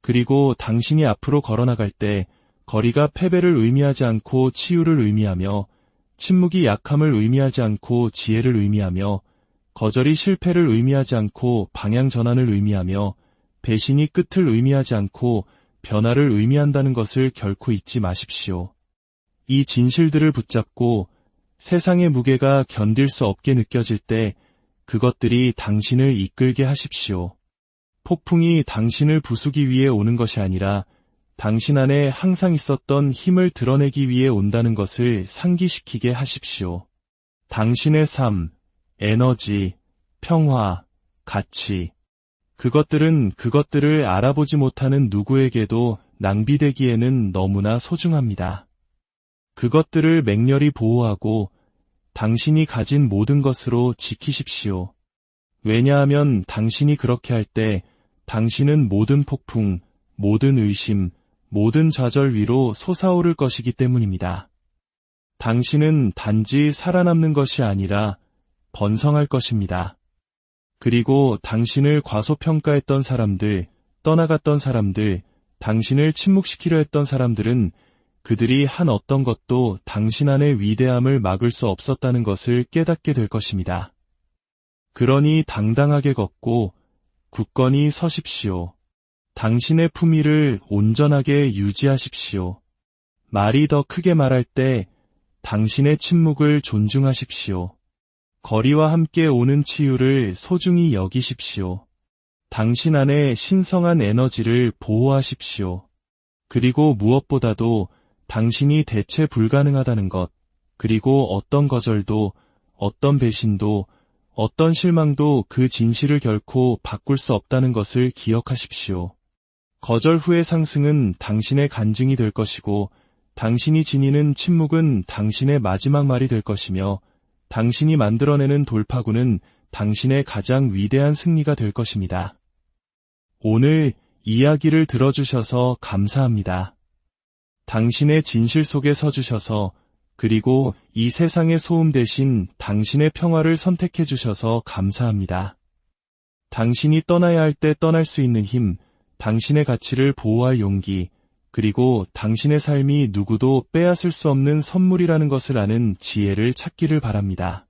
[SPEAKER 1] 그리고 당신이 앞으로 걸어나갈 때 거리가 패배를 의미하지 않고 치유를 의미하며 침묵이 약함을 의미하지 않고 지혜를 의미하며 거절이 실패를 의미하지 않고 방향 전환을 의미하며 배신이 끝을 의미하지 않고 변화를 의미한다는 것을 결코 잊지 마십시오. 이 진실들을 붙잡고 세상의 무게가 견딜 수 없게 느껴질 때 그것들이 당신을 이끌게 하십시오. 폭풍이 당신을 부수기 위해 오는 것이 아니라 당신 안에 항상 있었던 힘을 드러내기 위해 온다는 것을 상기시키게 하십시오. 당신의 삶, 에너지, 평화, 가치, 그것들을 알아보지 못하는 누구에게도 낭비되기에는 너무나 소중합니다. 그것들을 맹렬히 보호하고 당신이 가진 모든 것으로 지키십시오. 왜냐하면 당신이 그렇게 할 때 당신은 모든 폭풍, 모든 의심, 모든 좌절 위로 솟아오를 것이기 때문입니다. 당신은 단지 살아남는 것이 아니라 번성할 것입니다. 그리고 당신을 과소평가했던 사람들, 떠나갔던 사람들, 당신을 침묵시키려 했던 사람들은 그들이 한 어떤 것도 당신 안의 위대함을 막을 수 없었다는 것을 깨닫게 될 것입니다. 그러니 당당하게 걷고 굳건히 서십시오. 당신의 품위를 온전하게 유지하십시오. 말이 더 크게 말할 때 당신의 침묵을 존중하십시오. 거리와 함께 오는 치유를 소중히 여기십시오. 당신 안에 신성한 에너지를 보호하십시오. 그리고 무엇보다도 당신이 대체 불가능하다는 것, 그리고 어떤 거절도, 어떤 배신도, 어떤 실망도 그 진실을 결코 바꿀 수 없다는 것을 기억하십시오. 거절 후의 상승은 당신의 간증이 될 것이고, 당신이 지니는 침묵은 당신의 마지막 말이 될 것이며, 당신이 만들어내는 돌파구는 당신의 가장 위대한 승리가 될 것입니다. 오늘 이야기를 들어주셔서 감사합니다. 당신의 진실 속에 서주셔서 그리고 이 세상의 소음 대신 당신의 평화를 선택해 주셔서 감사합니다. 당신이 떠나야 할 때 떠날 수 있는 힘, 당신의 가치를 보호할 용기, 그리고 당신의 삶이 누구도 빼앗을 수 없는 선물이라는 것을 아는 지혜를 찾기를 바랍니다.